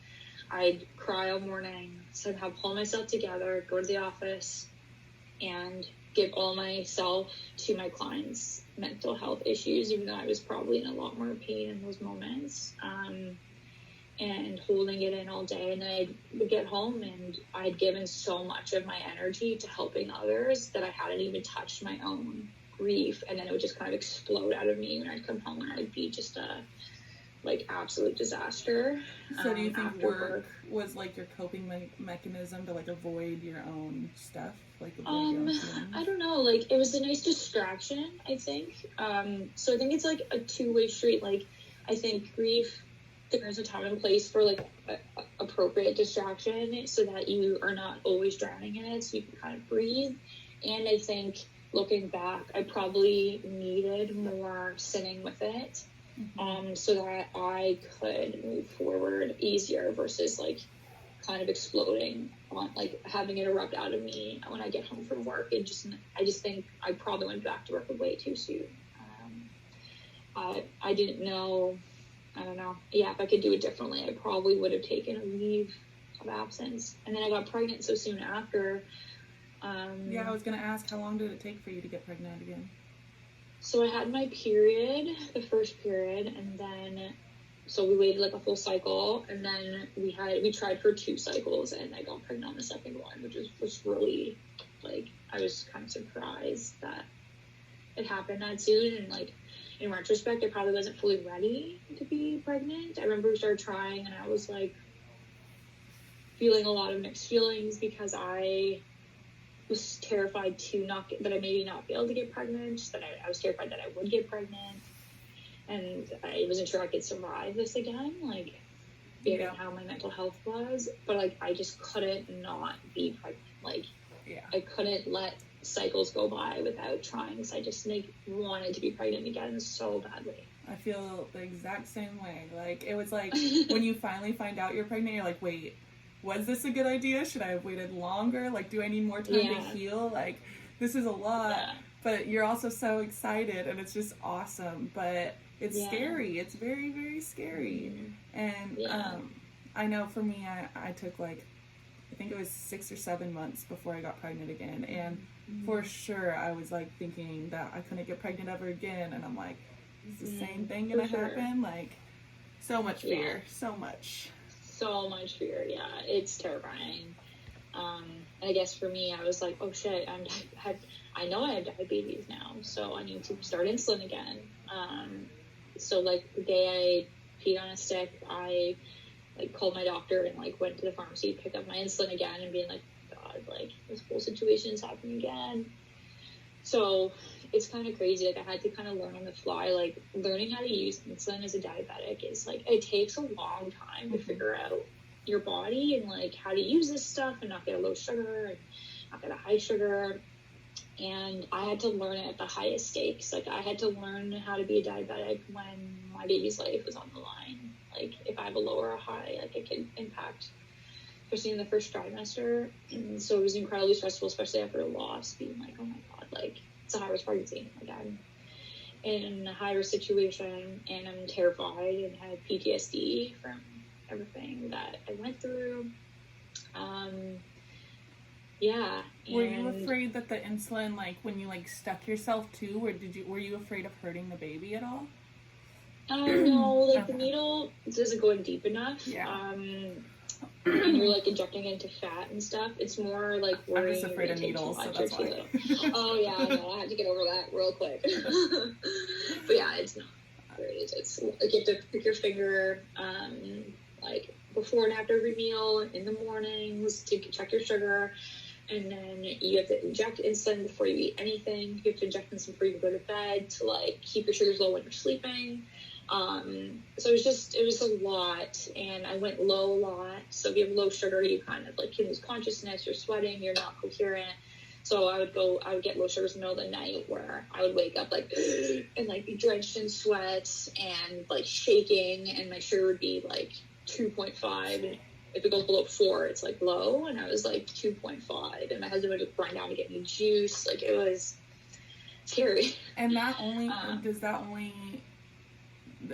I'd cry all morning, somehow pull myself together, go to the office, and give all myself to my clients' mental health issues, even though I was probably in a lot more pain in those moments, and holding it in all day. And then I would get home and I'd given so much of my energy to helping others that I hadn't even touched my own grief. And then it would just kind of explode out of me when I'd come home, and I'd be just a like absolute disaster. So do you think work was like your coping mechanism to like avoid your own stuff, like avoid your own feelings? I don't know, like it was a nice distraction, I think. So I think it's like a two-way street. Like I think grief, there's a time and place for like appropriate distraction so that you are not always drowning in it, so you can kind of breathe. And I think looking back, I probably needed more sitting with it. So that I could move forward easier versus like kind of exploding on like having it erupt out of me when I get home from work. I just think I probably went back to work way too soon. I didn't know. I don't know. Yeah, if I could do it differently, I probably would have taken a leave of absence. And then I got pregnant so soon after. Yeah, I was gonna ask, how long did it take for you to get pregnant again? So I had my period, the first period, and then, so we waited like a full cycle, and then we tried for 2 cycles, and I got pregnant on the second one, which was really, like, I was kind of surprised that it happened that soon, and like, in retrospect, I probably wasn't fully ready to be pregnant. I remember we started trying, and I was like, feeling a lot of mixed feelings, because I was terrified that I maybe not be able to get pregnant, that I was terrified that I would get pregnant, and I wasn't sure I could survive this again, like, given how my mental health was, but, like, I just couldn't not be pregnant, like, I couldn't let cycles go by without trying, because I just, like, wanted to be pregnant again so badly. I feel the exact same way, like, it was like, when you finally find out you're pregnant, you're like, wait, was this a good idea? Should I have waited longer? Like, do I need more time to heal? Like, this is a lot. But you're also so excited, and it's just awesome. But it's scary. It's very, very scary. And I know for me, I took like, I think it was 6 or 7 months before I got pregnant again. And for sure, I was like thinking that I couldn't get pregnant ever again. And I'm like, is the same thing gonna happen? Like, so much fear. So much fear. It's terrifying. I guess for me, I was like, oh shit, I know I have diabetes now, so I need to start insulin again. So like the day I peed on a stick, I like called my doctor and like went to the pharmacy to pick up my insulin again, and being like, God, like this whole situation is happening again. So it's kind of crazy. Like I had to kind of learn on the fly. Like learning how to use insulin as a diabetic is like, it takes a long time to figure out your body and like how to use this stuff and not get a low sugar and not get a high sugar. And I had to learn it at the highest stakes. Like I had to learn how to be a diabetic when my baby's life was on the line. Like if I have a low or a high, like it can impact, especially in the first trimester. And so it was incredibly stressful, especially after a loss, being like, oh my God, like it's a high-risk pregnancy. Like I'm in a high-risk situation, and I'm terrified and have PTSD from everything that I went through. Were you afraid that the insulin, like when you like stuck yourself too, or were you afraid of hurting the baby at all? No, like the needle doesn't go in deep enough. And you're like injecting into fat and stuff. It's more like worrying. I'm just afraid of needles, so that's why. Oh yeah, I know. I had to get over that real quick. But yeah, it's not great. It's like you have to prick your finger, like before and after every meal, in the mornings to check your sugar, and then you have to inject insulin before you eat anything. You have to inject insulin before you go to bed to like keep your sugars low when you're sleeping. So it was a lot, and I went low a lot. So if you have low sugar, you kind of like, you lose consciousness, you're sweating, you're not coherent. So I would get low sugars in the middle of the night where I would wake up like, and like be drenched in sweat and like shaking, and my sugar would be like 2.5. And if it goes below 4, it's like low. And I was like 2.5, and my husband would just run down to get me juice. Like, it was scary. And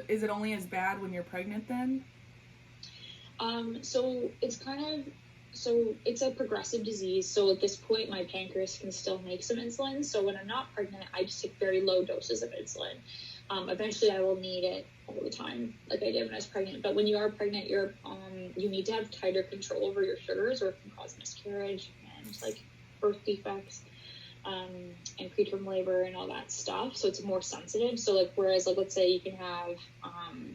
is it only as bad when you're pregnant then? So it's a progressive disease. So at this point, my pancreas can still make some insulin. So when I'm not pregnant, I just take very low doses of insulin. Eventually I will need it all the time, like I did when I was pregnant. But when you are pregnant, you need to have tighter control over your sugars, or it can cause miscarriage and like birth defects, and preterm labor and all that stuff. So it's more sensitive. So like, whereas like, let's say you can have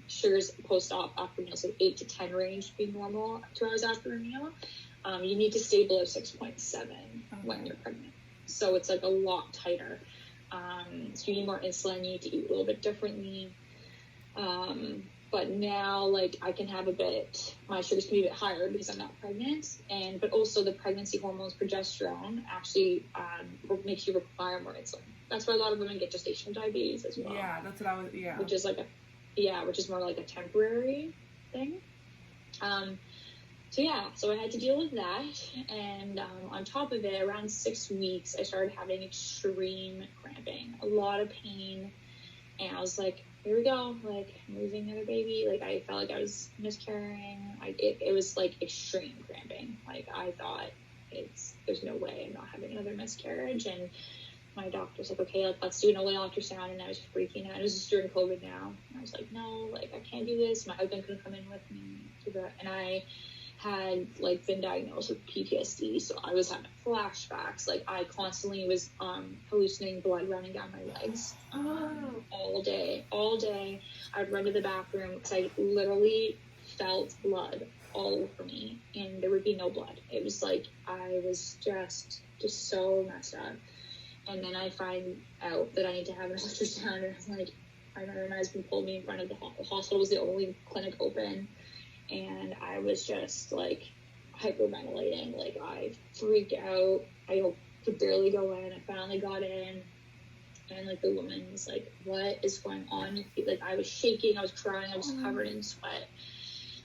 sugars post-op after meals, so 8 to 10 range being normal 2 hours after a meal, you need to stay below 6.7 when you're pregnant. So it's like a lot tighter. So you need more insulin, you need to eat a little bit differently. But now, like, I can have my sugars can be a bit higher because I'm not pregnant. But also the pregnancy hormones, progesterone, actually makes you require more insulin. That's why a lot of women get gestational diabetes as well. Yeah, that's what I was, yeah. Which is more like a temporary thing. So I had to deal with that. And on top of it, around 6 weeks, I started having extreme cramping, a lot of pain. And I was like, here we go, like, I'm losing another baby. Like, I felt like I was miscarrying. It was like extreme cramping. Like, I thought there's no way I'm not having another miscarriage. And my doctor's like, okay, let's do an OA ultrasound. And I was freaking out. It was just during COVID now. And I was like, no, like, I can't do this. My husband couldn't come in with me to that. And I had like been diagnosed with PTSD, so I was having flashbacks. Like, I constantly was hallucinating blood running down my legs all day. I'd run to the bathroom because I literally felt blood all over me, and there would be no blood. It was like I was just so messed up. And then I find out that I need to have an ultrasound, and I'm like, I remember my husband pulled me in front of the hospital. Was the only clinic open. And I was just like hyperventilating. Like, I freaked out. I could barely go in. I finally got in, and like the woman was like, "What is going on?" Like, I was shaking. I was crying. I was covered in sweat.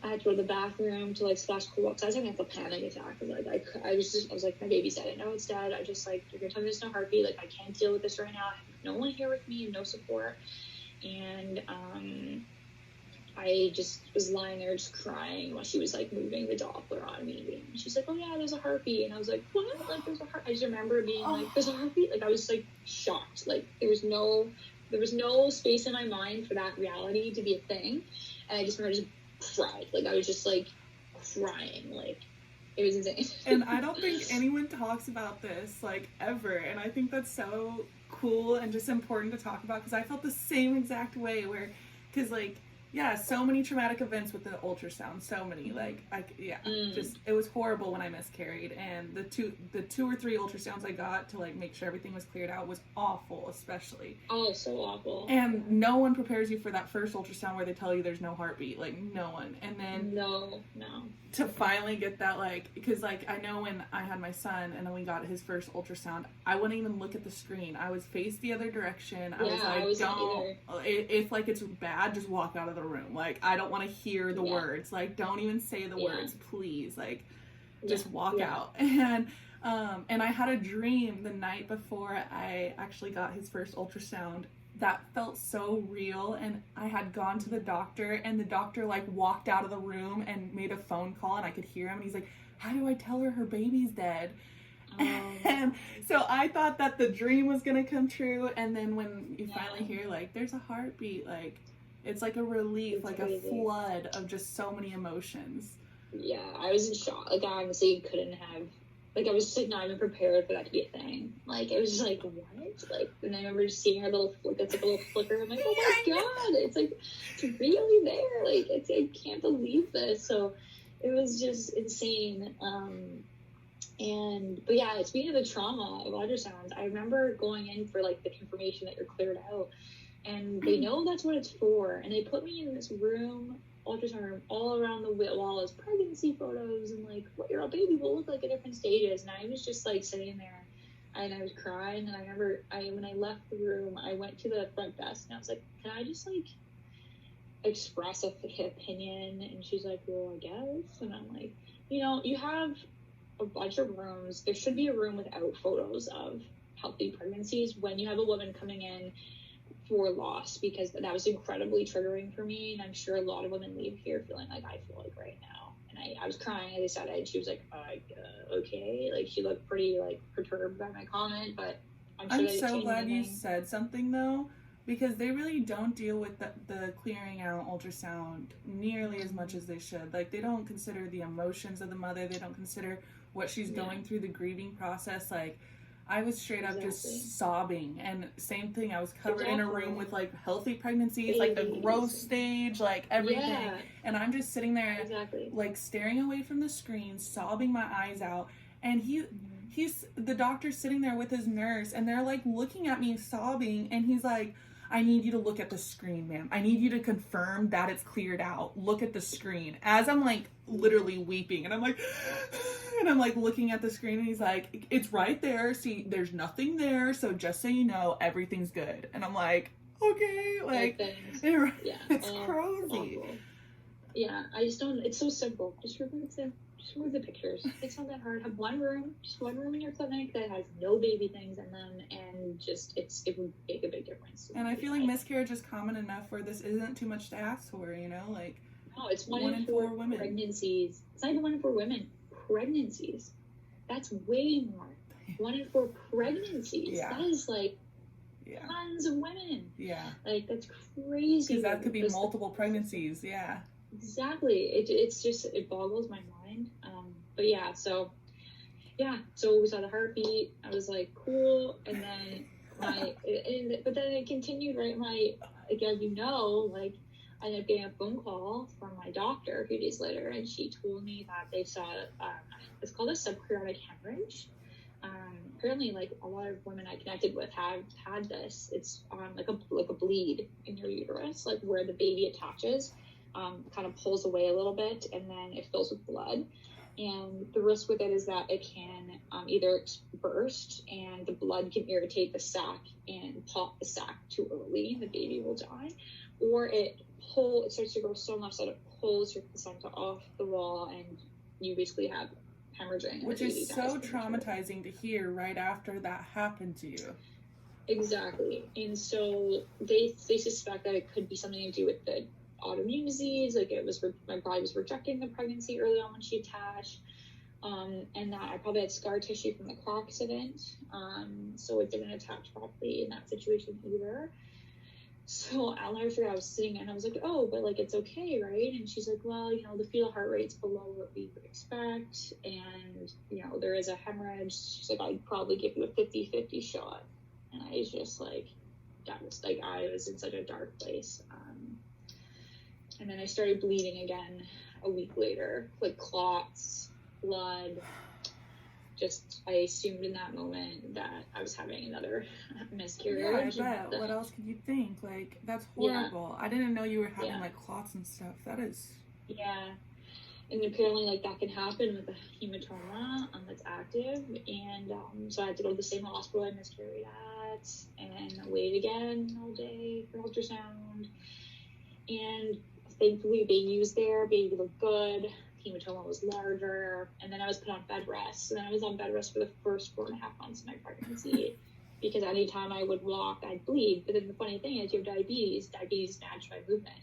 I had to go to the bathroom to like splash cool water. I was having like a panic attack. Like, I was like, my baby's dead. I know it's dead. I just like, you're gonna tell me there's no heartbeat. Like, I can't deal with this right now. I have no one here with me and no support. And I just was lying there just crying while she was like moving the Doppler on me. And she's like, oh yeah, there's a heartbeat. And I was like, what? Like, there's a heart. I just remember being like, there's a heartbeat. Like, I was like shocked. Like, there was no space in my mind for that reality to be a thing. And I just remember just cried. Like, I was just like crying. Like, it was insane. And I don't think anyone talks about this like ever. And I think that's so cool and just important to talk about, because I felt the same exact way because like, yeah, so many traumatic events with the ultrasound. So many, just it was horrible when I miscarried, and the two or three ultrasounds I got to like make sure everything was cleared out was awful, especially. Oh, so awful. And no one prepares you for that first ultrasound where they tell you there's no heartbeat, like no one. And then no. To finally get that, like, because like I know when I had my son and then we got his first ultrasound, I wouldn't even look at the screen. I was faced the other direction. I was like, if like it's bad, just walk out of the room. Like, I don't want to hear the words. Like, don't even say the words, please. Like, just walk out. And I had a dream the night before I actually got his first ultrasound that felt so real, and I had gone to the doctor, and the doctor like walked out of the room and made a phone call, and I could hear him, and he's like, how do I tell her baby's dead? And so I thought that the dream was gonna come true, and then when you finally hear like there's a heartbeat, like it's like a relief, it's like crazy. A flood of just so many emotions. Yeah, I was in shock. Like, I honestly couldn't have, like, I was just like not even prepared for that to be a thing. Like, it was just like, what? Like, and I remember just seeing her little flick. It's like a little flicker. I'm like, oh my god, it's like, it's really there. Like, I can't believe this. So it was just insane. But yeah, speaking of the trauma of ultrasounds, I remember going in for like the confirmation that you're cleared out, and they know that's what it's for. And they put me in this room, ultrasound room, all around the wall is pregnancy photos and like what your baby will look like at different stages. And I was just like sitting there and I was crying. And I remember when I left the room, I went to the front desk and I was like, can I just like express a opinion? And she's like, well, I guess. And I'm like, you know, you have a bunch of rooms. There should be a room without photos of healthy pregnancies when you have a woman coming in for loss, because that was incredibly triggering for me. And I'm sure a lot of women leave here feeling like I feel like right now. And I was crying, as I said, and she was like, okay. Like, she looked pretty like perturbed by my comment, but I'm so glad you said something though, because they really don't deal with the clearing out ultrasound nearly as much as they should. Like, they don't consider the emotions of the mother. They don't consider what she's going through, the grieving process. Like, I was straight up just sobbing. And same thing, I was covered in a room with like healthy pregnancies, like the growth stage, like everything. And I'm just sitting there like staring away from the screen, sobbing my eyes out. And he's the doctor's sitting there with his nurse, and they're like looking at me sobbing, and he's like, I need you to look at the screen, ma'am. I need you to confirm that it's cleared out. Look at the screen. As I'm like literally weeping, and I'm like and I'm like looking at the screen, and he's like, it's right there. See, there's nothing there, so just so you know, everything's good. And I'm like, okay, like it's crazy. Awful. Yeah, I just don't. It's so simple. Just remove the pictures. It's not that hard. Have one room in your clinic that has no baby things in them, and just it would make a big difference. And I feel like miscarriage is common enough where this isn't too much to ask for, you know, like. No, it's one in four women pregnancies. It's not even 1 in 4 women pregnancies. That's way more. 1 in 4 pregnancies. Yeah. That is like tons of women. Yeah. Like, that's crazy. Because that could be multiple pregnancies. Yeah. Exactly. It's just, it boggles my mind. But yeah, so we saw the heartbeat. I was like, cool. And then but then it continued, right? As you know, like, I ended up getting a phone call from my doctor a few days later, and she told me that they saw, it's called a subchorionic hemorrhage. Apparently, like, a lot of women I connected with have had this. It's like a bleed in your uterus, like where the baby attaches. Kind of pulls away a little bit, and then it fills with blood. And the risk with it is that it can either burst, and the blood can irritate the sac and pop the sac too early, and the baby will die. Or it starts to grow so much that it pulls your placenta off the wall, and you basically have hemorrhaging. Which is so traumatizing to hear right after that happened to you. Exactly. And so they suspect that it could be something to do with the autoimmune disease, like my body was rejecting the pregnancy early on when she attached, and that I probably had scar tissue from the car accident, so it didn't attach properly in that situation either. So I'll never forget, I was sitting and I was like, oh, but like, it's okay, right? And she's like, well, you know, the fetal heart rate's below what we would expect, and you know, there is a hemorrhage. She's like, I'd probably give you a 50-50 shot. And I was just like, I was in such a dark place. And then I started bleeding again a week later, like clots, blood. Just, I assumed in that moment that I was having another miscarriage. Yeah, I bet. What else could you think? Like, that's horrible. Yeah. I didn't know you were having like clots and stuff. That is. Yeah. And apparently, like, that can happen with a hematoma that's active. And so I had to go to the same hospital I miscarried at and wait again all day for ultrasound. And thankfully, they used their baby looked good. Hematoma was larger, and then I was put on bed rest. And then I was on bed rest for the first 4.5 months of my pregnancy because anytime I would walk, I'd bleed. But then the funny thing is, you have diabetes. Diabetes matched my movement.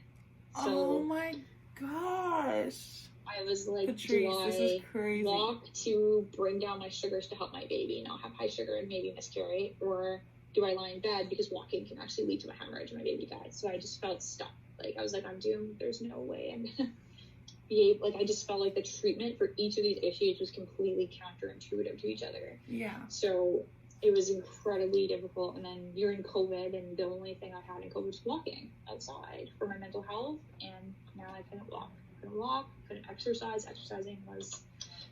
So oh my gosh! I was like, Petrice, this is crazy. Walk to bring down my sugars to help my baby not have high sugar and maybe miscarry, or do I lie in bed because walking can actually lead to a hemorrhage and my baby dies? So I just felt stuck. Like, I was like, I'm doomed. There's no way I'm gonna be able, like, I just felt like the treatment for each of these issues was completely counterintuitive to each other. Yeah. So it was incredibly difficult. And then you're in COVID, and the only thing I had in COVID was walking outside for my mental health. And now I couldn't walk, couldn't exercise. Exercising was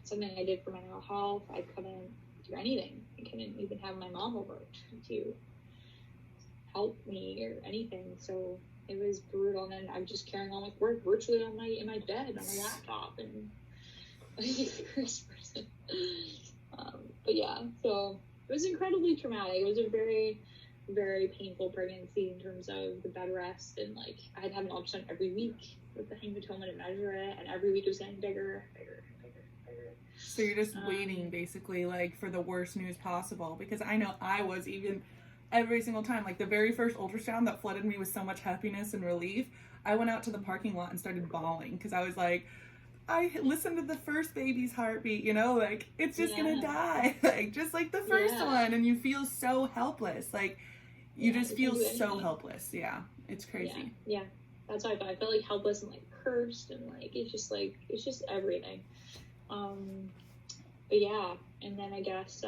something I did for my mental health. I couldn't do anything. I couldn't even have my mom over to help me or anything. So it was brutal. And then I'm just carrying on with work virtually in my bed on my laptop and first person. But yeah, so it was incredibly traumatic. It was a very, very painful pregnancy in terms of the bed rest, and like I had to have an ultrasound every week with the hematoma to measure it, and every week it was getting bigger. So you're just waiting basically like for the worst news possible, because I know I was, even every single time, like the very first ultrasound that flooded me with so much happiness and relief, I went out to the parking lot and started bawling because I was like, I listened to the first baby's heartbeat, you know, like it's just gonna die, like just like the first one, and you feel so helpless, like you just feel so helpless. Yeah, it's crazy. Yeah, that's how I felt. I felt like helpless and like cursed, and like it's just everything. But yeah, and then I guess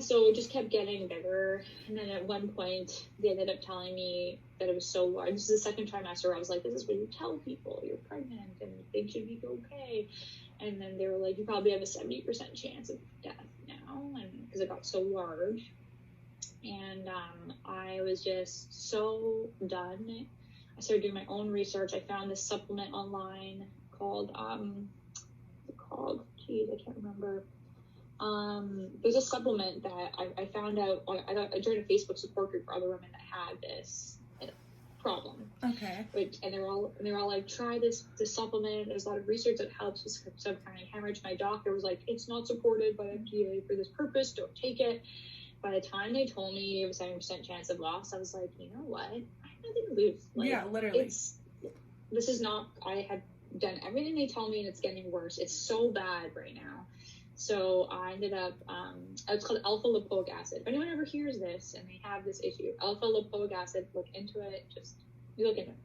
so it just kept getting bigger, and then at one point they ended up telling me that it was so large. This is the second trimester where I was like, this is what you tell people you're pregnant and things should be okay. And then they were like, you probably have a 70% chance of death now, and because it got so large. And I was just so done. I started doing my own research. I found this supplement online called geez, I can't remember. There's a supplement that I found out. I joined a Facebook support group for other women that had this problem. Okay. And they were all like, try this supplement. There's a lot of research that helps with subcutaneous hemorrhage. My doctor was like, it's not supported by FDA for this purpose. Don't take it. By the time they told me it was 70% chance of loss, I was like, you know what? I have nothing to lose. Like, yeah, literally. This is not. I had done everything they told me, and it's getting worse. It's so bad right now. So I ended up, it's called alpha lipoic acid. If anyone ever hears this and they have this issue, alpha lipoic acid, look into it, you look into it.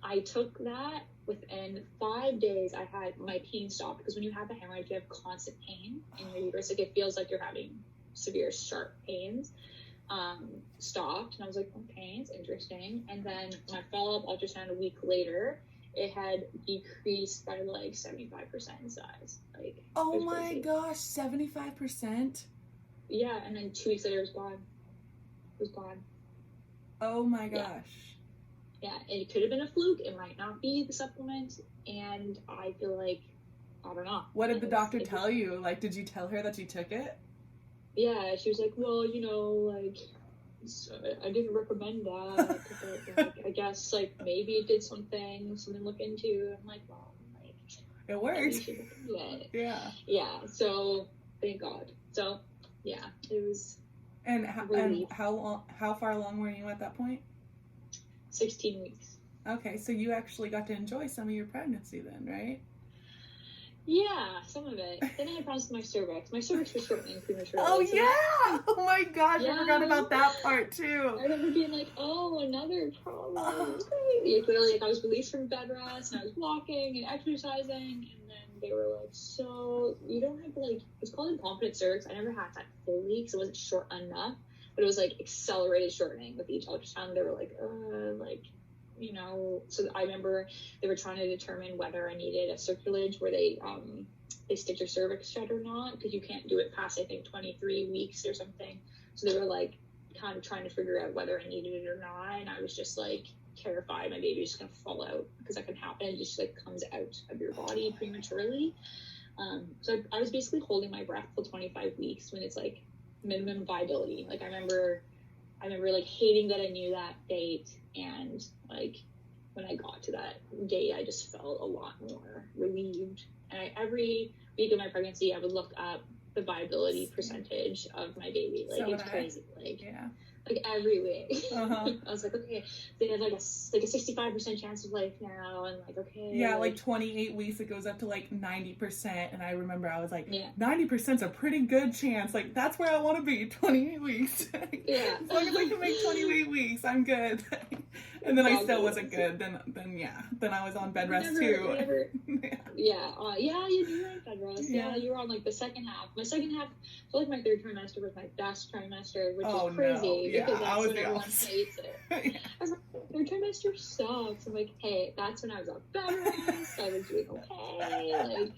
I took that. Within 5 days, I had my pain stopped, because when you have a hemorrhage, you have constant pain in your uterus. Like, it feels like you're having severe, sharp pains. Stopped, and I was like, okay, it's interesting. And then my follow-up ultrasound a week later, it had decreased by like 75% in size. Like, oh my gosh, 75%? Yeah, and then 2 weeks later it was gone. It was gone. Oh my gosh. Yeah, it could have been a fluke. It might not be the supplement, and I feel like, I don't know. What did the doctor tell you? Like, did you tell her that you took it? Yeah, she was like, well, you know, like, I didn't recommend that. Like, I guess, like, maybe it did something to look into. I'm like, well, like, it worked. Yeah. Yeah. So thank God. So yeah, it was. And how far along were you at that point? 16 weeks. Okay, so you actually got to enjoy some of your pregnancy then, right? Yeah, some of it. Then I had problems with my cervix. My cervix was shortening prematurely. Oh, yeah! Oh my gosh, I forgot about that part too. I remember being like, oh, another problem. Okay. Clearly, like, I was released from bed rest, and I was walking and exercising, and then they were like, so you don't have, like, it's called incompetent cervix. I never had that fully because it wasn't short enough, but it was like accelerated shortening with each ultrasound. They were like, you know, so I remember they were trying to determine whether I needed a circulage where they stitch your cervix shut or not, because you can't do it past, I think, 23 weeks or something. So they were like kind of trying to figure out whether I needed it or not, and I was just like terrified my baby was just gonna fall out, because that can happen. It just like comes out of your body prematurely. So I was basically holding my breath till 25 weeks when it's like minimum viability. Like I remember like hating that I knew that date, and like when I got to that date, I just felt a lot more relieved. And every week of my pregnancy, I would look up the viability percentage of my baby. Like, so it's crazy. Like, yeah. Like every week. I was like, okay, they have like a 65% chance of life now, and like, okay. Yeah, like 28 weeks, it goes up to like 90%, and I remember I was like, 90%'s a pretty good chance. Like, that's where I want to be, 28 weeks. Yeah. As long as I can make 28 weeks, I'm good. And then I still wasn't good. Then I was on bed rest too. Yeah, you do on bed rest. Yeah, you were on like the second half. My second half, I feel like my third trimester was my best trimester, which is crazy because that's when everyone hates it. I was like, third trimester sucks. I'm like, hey, that's when I was on bed rest. I was doing okay. Like,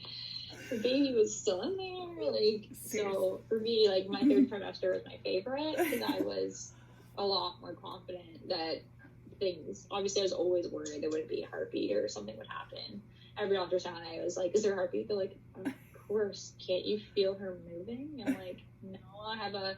the baby was still in there. Like, so for me, like, my third trimester was my favorite because I was a lot more confident that things, obviously I was always worried there would be a heartbeat or something would happen. Every ultrasound I was like, is there a heartbeat? They're like, of course, can't you feel her moving? I'm like, no, I have a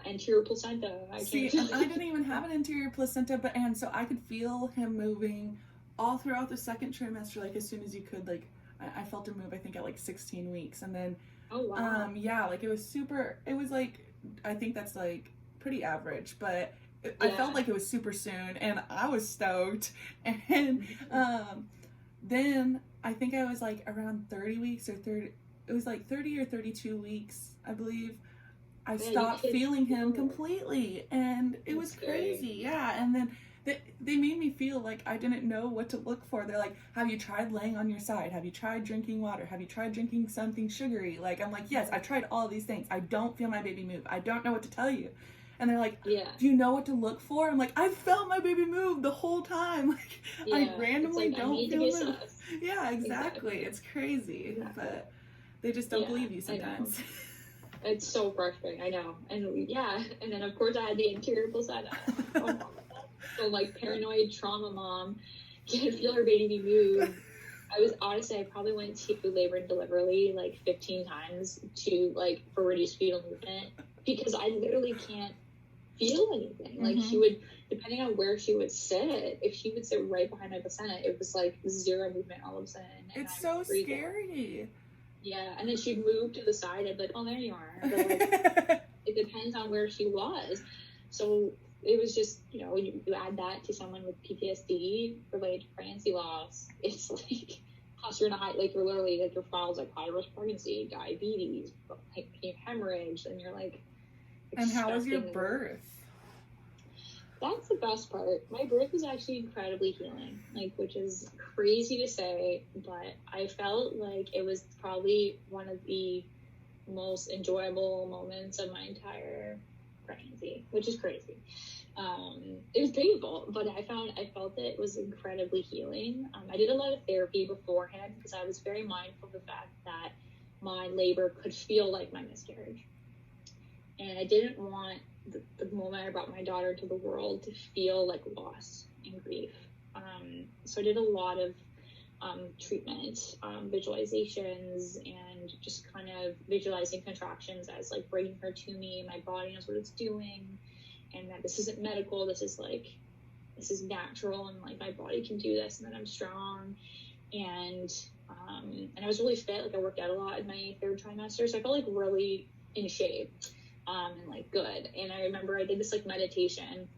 anterior placenta. I didn't even have an anterior placenta, and so I could feel him moving all throughout the second trimester, like as soon as you could, like I felt him move, I think at like 16 weeks, and then like it was like, I think that's like pretty average, but I felt like it was super soon, and I was stoked. And then I think I was like around 30 weeks or 30, it was like 30 or 32 weeks, I believe, I stopped feeling him completely, and it was crazy. Yeah, and then they made me feel like I didn't know what to look for. They're like, have you tried laying on your side? Have you tried drinking water? Have you tried drinking something sugary? Like, I'm like, yes, I've tried all these things. I don't feel my baby move. I don't know what to tell you. And they're like, do you know what to look for? I'm like, I felt my baby move the whole time. Like, I randomly don't feel it. Yeah, exactly. It's crazy. But they just don't believe you sometimes. It's so frustrating, I know. And and then of course I had the anterior placenta. So like paranoid trauma mom, can't feel her baby move. I was honestly, I probably went to labor and delivery like 15 times for reduced fetal movement, because I literally can't feel anything. Like she would, depending on where she would sit, if she would sit right behind my placenta, it was like zero movement all of a sudden. It's so scary. Yeah, and then she'd move to the side. I'd be like, oh, there you are. But, like, it depends on where she was. So it was just, you add that to someone with PTSD related to pregnancy loss. It's like, plus you're in a high, like you're literally, like your files like high risk pregnancy, diabetes, like hemorrhage, and you're like. And how was your birth? That's the best part. My birth was actually incredibly healing, which is crazy to say, but I felt like it was probably one of the most enjoyable moments of my entire pregnancy, which is crazy. It was painful, but I felt it was incredibly healing. I did a lot of therapy beforehand because I was very mindful of the fact that my labor could feel like my miscarriage. And I didn't want the moment I brought my daughter to the world to feel like loss and grief. So I did a lot of treatment, visualizations, and just kind of visualizing contractions as like bringing her to me. My body knows what it's doing, and that this isn't medical. This is natural, and like my body can do this, and that I'm strong. And I was really fit. Like I worked out a lot in my third trimester, so I felt like really in shape. And like good. And I remember I did this like meditation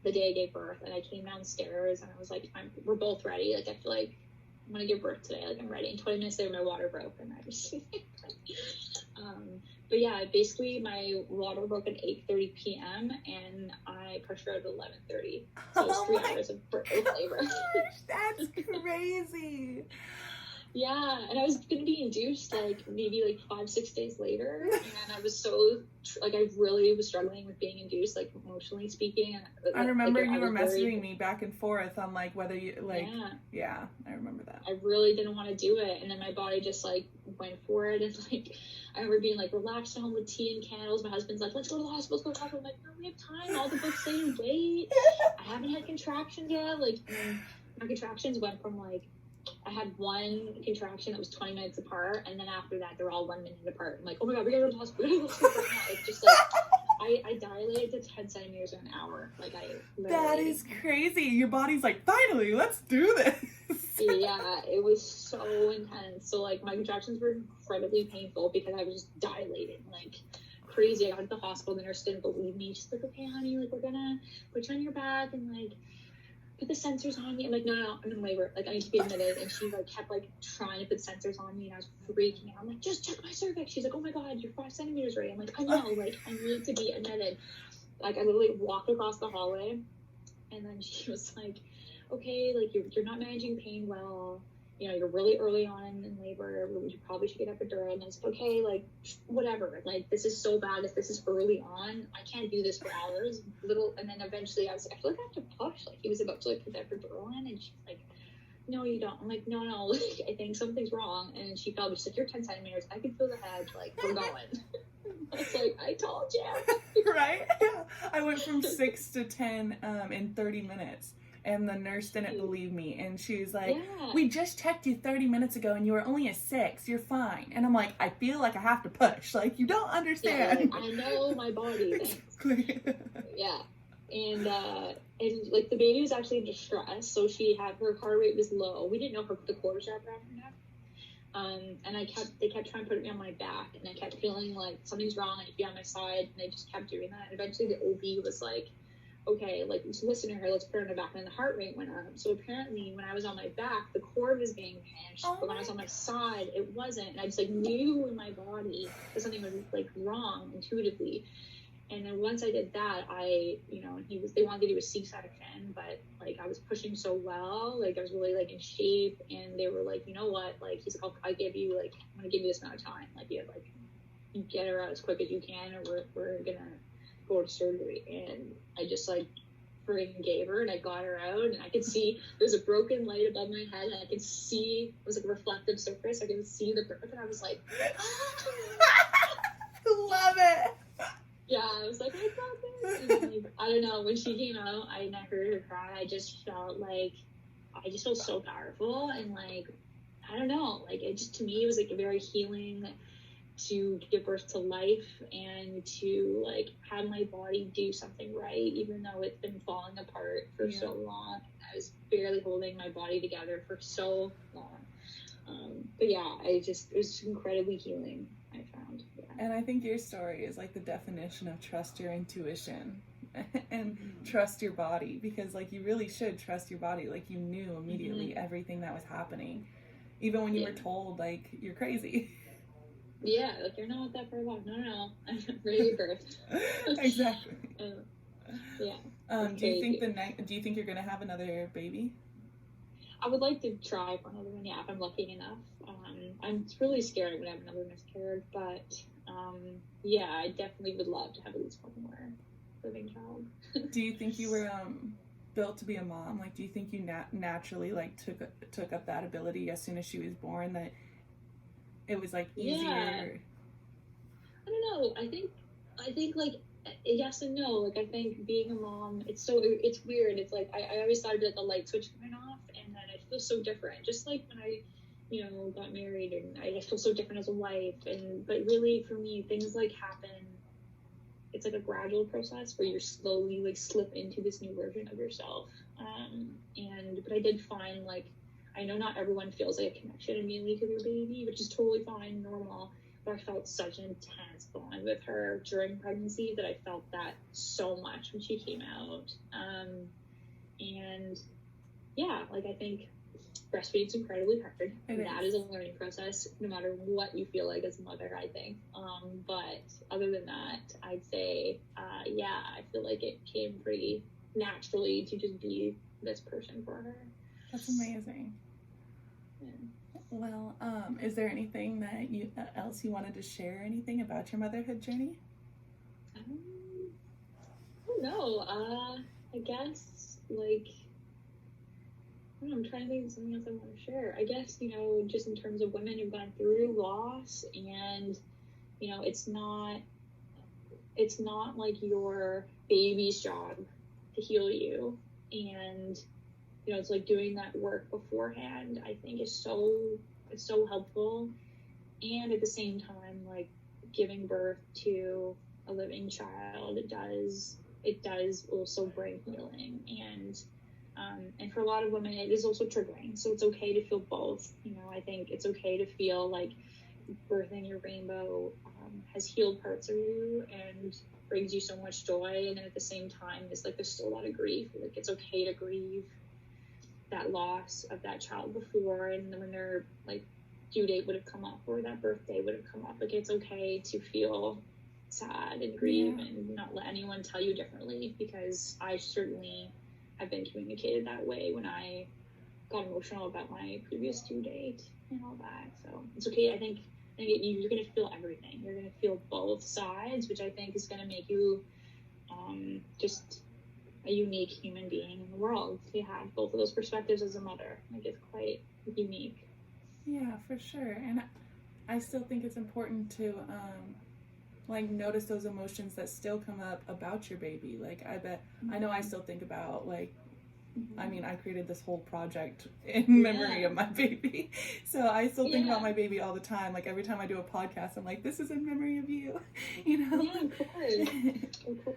the day I gave birth, and I came downstairs and I was like, we're both ready. Like I feel like I'm gonna give birth today. Like I'm ready. And 20 minutes later, my water broke, and I was but yeah, basically my water broke at 8:30 p.m. and I pushed her out at 11:30. So it was 3 hours of labor. That's crazy. Yeah, and I was going to be induced maybe 5-6 days later, and I was so I really was struggling with being induced, like emotionally speaking. I remember you were messaging me back and forth on like whether you yeah, I remember that. I really didn't want to do it, and then my body just like went for it, and I remember being like relaxed at home with tea and candles. My husband's like, let's go to the hospital, let's go to the hospital. I'm like, no, we have time. All the books say to wait. I haven't had contractions yet. And my contractions went from I had one contraction that was 20 minutes apart, and then after that, they're all 1 minute apart. I'm like, oh my god, we gotta go to the hospital. It's just I dilated to 10 centimeters in an hour. That is crazy. Your body's like, finally, let's do this. Yeah, it was so intense. So my contractions were incredibly painful because I was just dilating crazy. I got to the hospital, the nurse didn't believe me. She's like, okay, honey, we're gonna put you on your back and put the sensors on me. I'm like, no, I'm in labor. I need to be admitted. And she kept trying to put sensors on me, and I was freaking out. I'm like, just check my cervix. She's like, oh my god, you're 5 centimeters right. I'm like, I know, I need to be admitted. I literally walked across the hallway, and then she was like, okay, you're not managing pain well. You're really early on in labor. You probably should get epidural. And I was like, okay, whatever. This is so bad. If this is early on, I can't do this for hours. And then eventually I was like, I feel like I have to push. He was about to put the epidural in, and she's like, no, you don't. I'm like, no, I think something's wrong. And she felt, she's like, you're 10 centimeters. I can feel the head. We're going. I was like, I told you. Right? I went from 6 to 10 in 30 minutes. And the nurse didn't believe me. And she was like, we just checked you 30 minutes ago and you were only a 6. You're fine. And I'm like, I feel like I have to push. Like, you don't understand. Yeah, like, I know my body. Exactly. Yeah. And like the baby was actually in distress. So her heart rate was low. We didn't know the cord was wrapped around her neck. And they kept trying to put me on my back. And I kept feeling like something's wrong. I'd be on my side. And they just kept doing that. And eventually the OB was like, okay, like, just listen to her, let's put her on her back. And the heart rate went up. So apparently when I was on my back, the cord was being pinched, but when I was on my side, it wasn't. And I just like knew in my body that something was like wrong intuitively. And then once I did that, they wanted to do a C-section, but like I was pushing so well, like I was really like in shape, and they were like, you know what, like he's like, I'm gonna give you this amount of time, like you get her out as quick as you can, or we're gonna go to surgery. And I just like friggin' gave her, and I got her out, and I could see there was a broken light above my head, and I could see it was like a reflective surface. I could see the birth, and I was like, love it. Yeah, I was like, I got this. And like, I don't know, when she came out, I heard her cry. I just felt so powerful, and like, I don't know, like it just, to me, it was like a very healing to give birth to life and to like have my body do something right, even though it's been falling apart for so long. I was barely holding my body together for so long. But yeah, it was incredibly healing, I found. Yeah. And I think your story is like the definition of trust your intuition and trust your body, because like you really should trust your body. Like you knew immediately everything that was happening, even when you were told like you're crazy. Yeah, like you're not that far along. No, I'm ready to birth. Exactly. Yeah. Do you think you're gonna have another baby? I would like to try for another one. Yeah, if I'm lucky enough. I'm really scared I'm gonna have another miscarriage, but yeah, I definitely would love to have at least one more living child. Do you think you were built to be a mom? Like, do you think you naturally like took up that ability as soon as she was born, that it was like easier? Yeah. I don't know. I think like yes and no. Like I think being a mom, it's weird. It's like I always thought it'd be like a light switch coming off, and then I feel so different. Just like when I got married, and I feel so different as a wife. But really for me, things like happen. It's like a gradual process where you're slowly like slip into this new version of yourself. But I did find, like, I know not everyone feels like a connection immediately to their baby, which is totally fine, normal. But I felt such an intense bond with her during pregnancy that I felt that so much when she came out. And yeah, like I think breastfeeding's incredibly hard. That is a learning process, no matter what you feel like as a mother, I think. But other than that, I'd say, yeah, I feel like it came pretty naturally to just be this person for her. That's amazing. Yeah. Well, is there anything that else you wanted to share? Anything about your motherhood journey? I don't know. I guess, like, I'm trying to think of something else I want to share. I guess, just in terms of women who've gone through loss, and, it's not like your baby's job to heal you. And, it's like doing that work beforehand, I think it's so helpful. And at the same time, like giving birth to a living child, it does also bring healing. And for a lot of women, it is also triggering. So it's okay to feel both. I think it's okay to feel like birthing your rainbow has healed parts of you and brings you so much joy. And then at the same time, there's still a lot of grief. Like, it's okay to grieve that loss of that child before, and when their due date would have come up, or that birthday would have come up. Like, it's okay to feel sad and grieve, and not let anyone tell you differently, because I've been communicated that way when I got emotional about my previous due date and all that. So it's okay. I think you're going to feel everything. You're going to feel both sides, which I think is going to make you just a unique human being in the world. To have both of those perspectives as a mother, it's quite unique. Yeah, for sure. And I still think it's important to like notice those emotions that still come up about your baby. Like I know I still think about like, I mean, I created this whole project in memory of my baby. So I still think about my baby all the time. Like every time I do a podcast, I'm like, this is in memory of you, you know? Yeah, of course. Of course.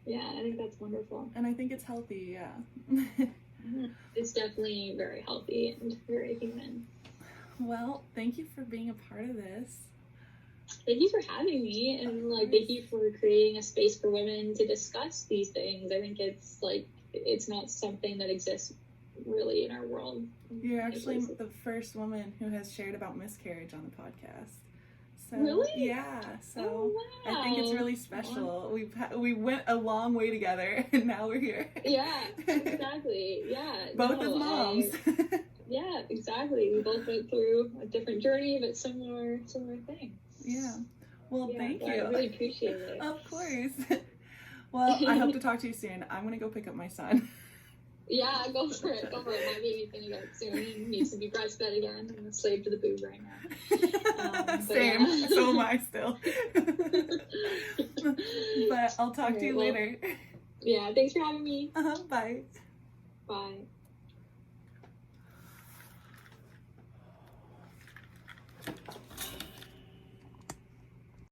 Yeah, I think that's wonderful. And I think it's healthy, yeah. It's definitely very healthy and very human. Well, thank you for being a part of this. Thank you for having me, and like thank you for creating a space for women to discuss these things. I think it's like it's not something that exists really in our world. You're actually the first woman who has shared about miscarriage on the podcast. So, really? Yeah. So wow. I think it's really special. Wow. We went a long way together, and now we're here. Yeah, exactly. Yeah. Both as moms. Yeah, exactly. We both went through a different journey, but similar things. Yeah. Well, thank you. I really appreciate it. Of course. Well, I hope to talk to you soon. I'm going to go pick up my son. Yeah, go for it. Go for it. My baby's going to get it soon. He needs to be breastfed again. I'm a slave to the boob right now. Same. Yeah. So am I still. But I'll talk to you later. Yeah, thanks for having me. Bye. Bye.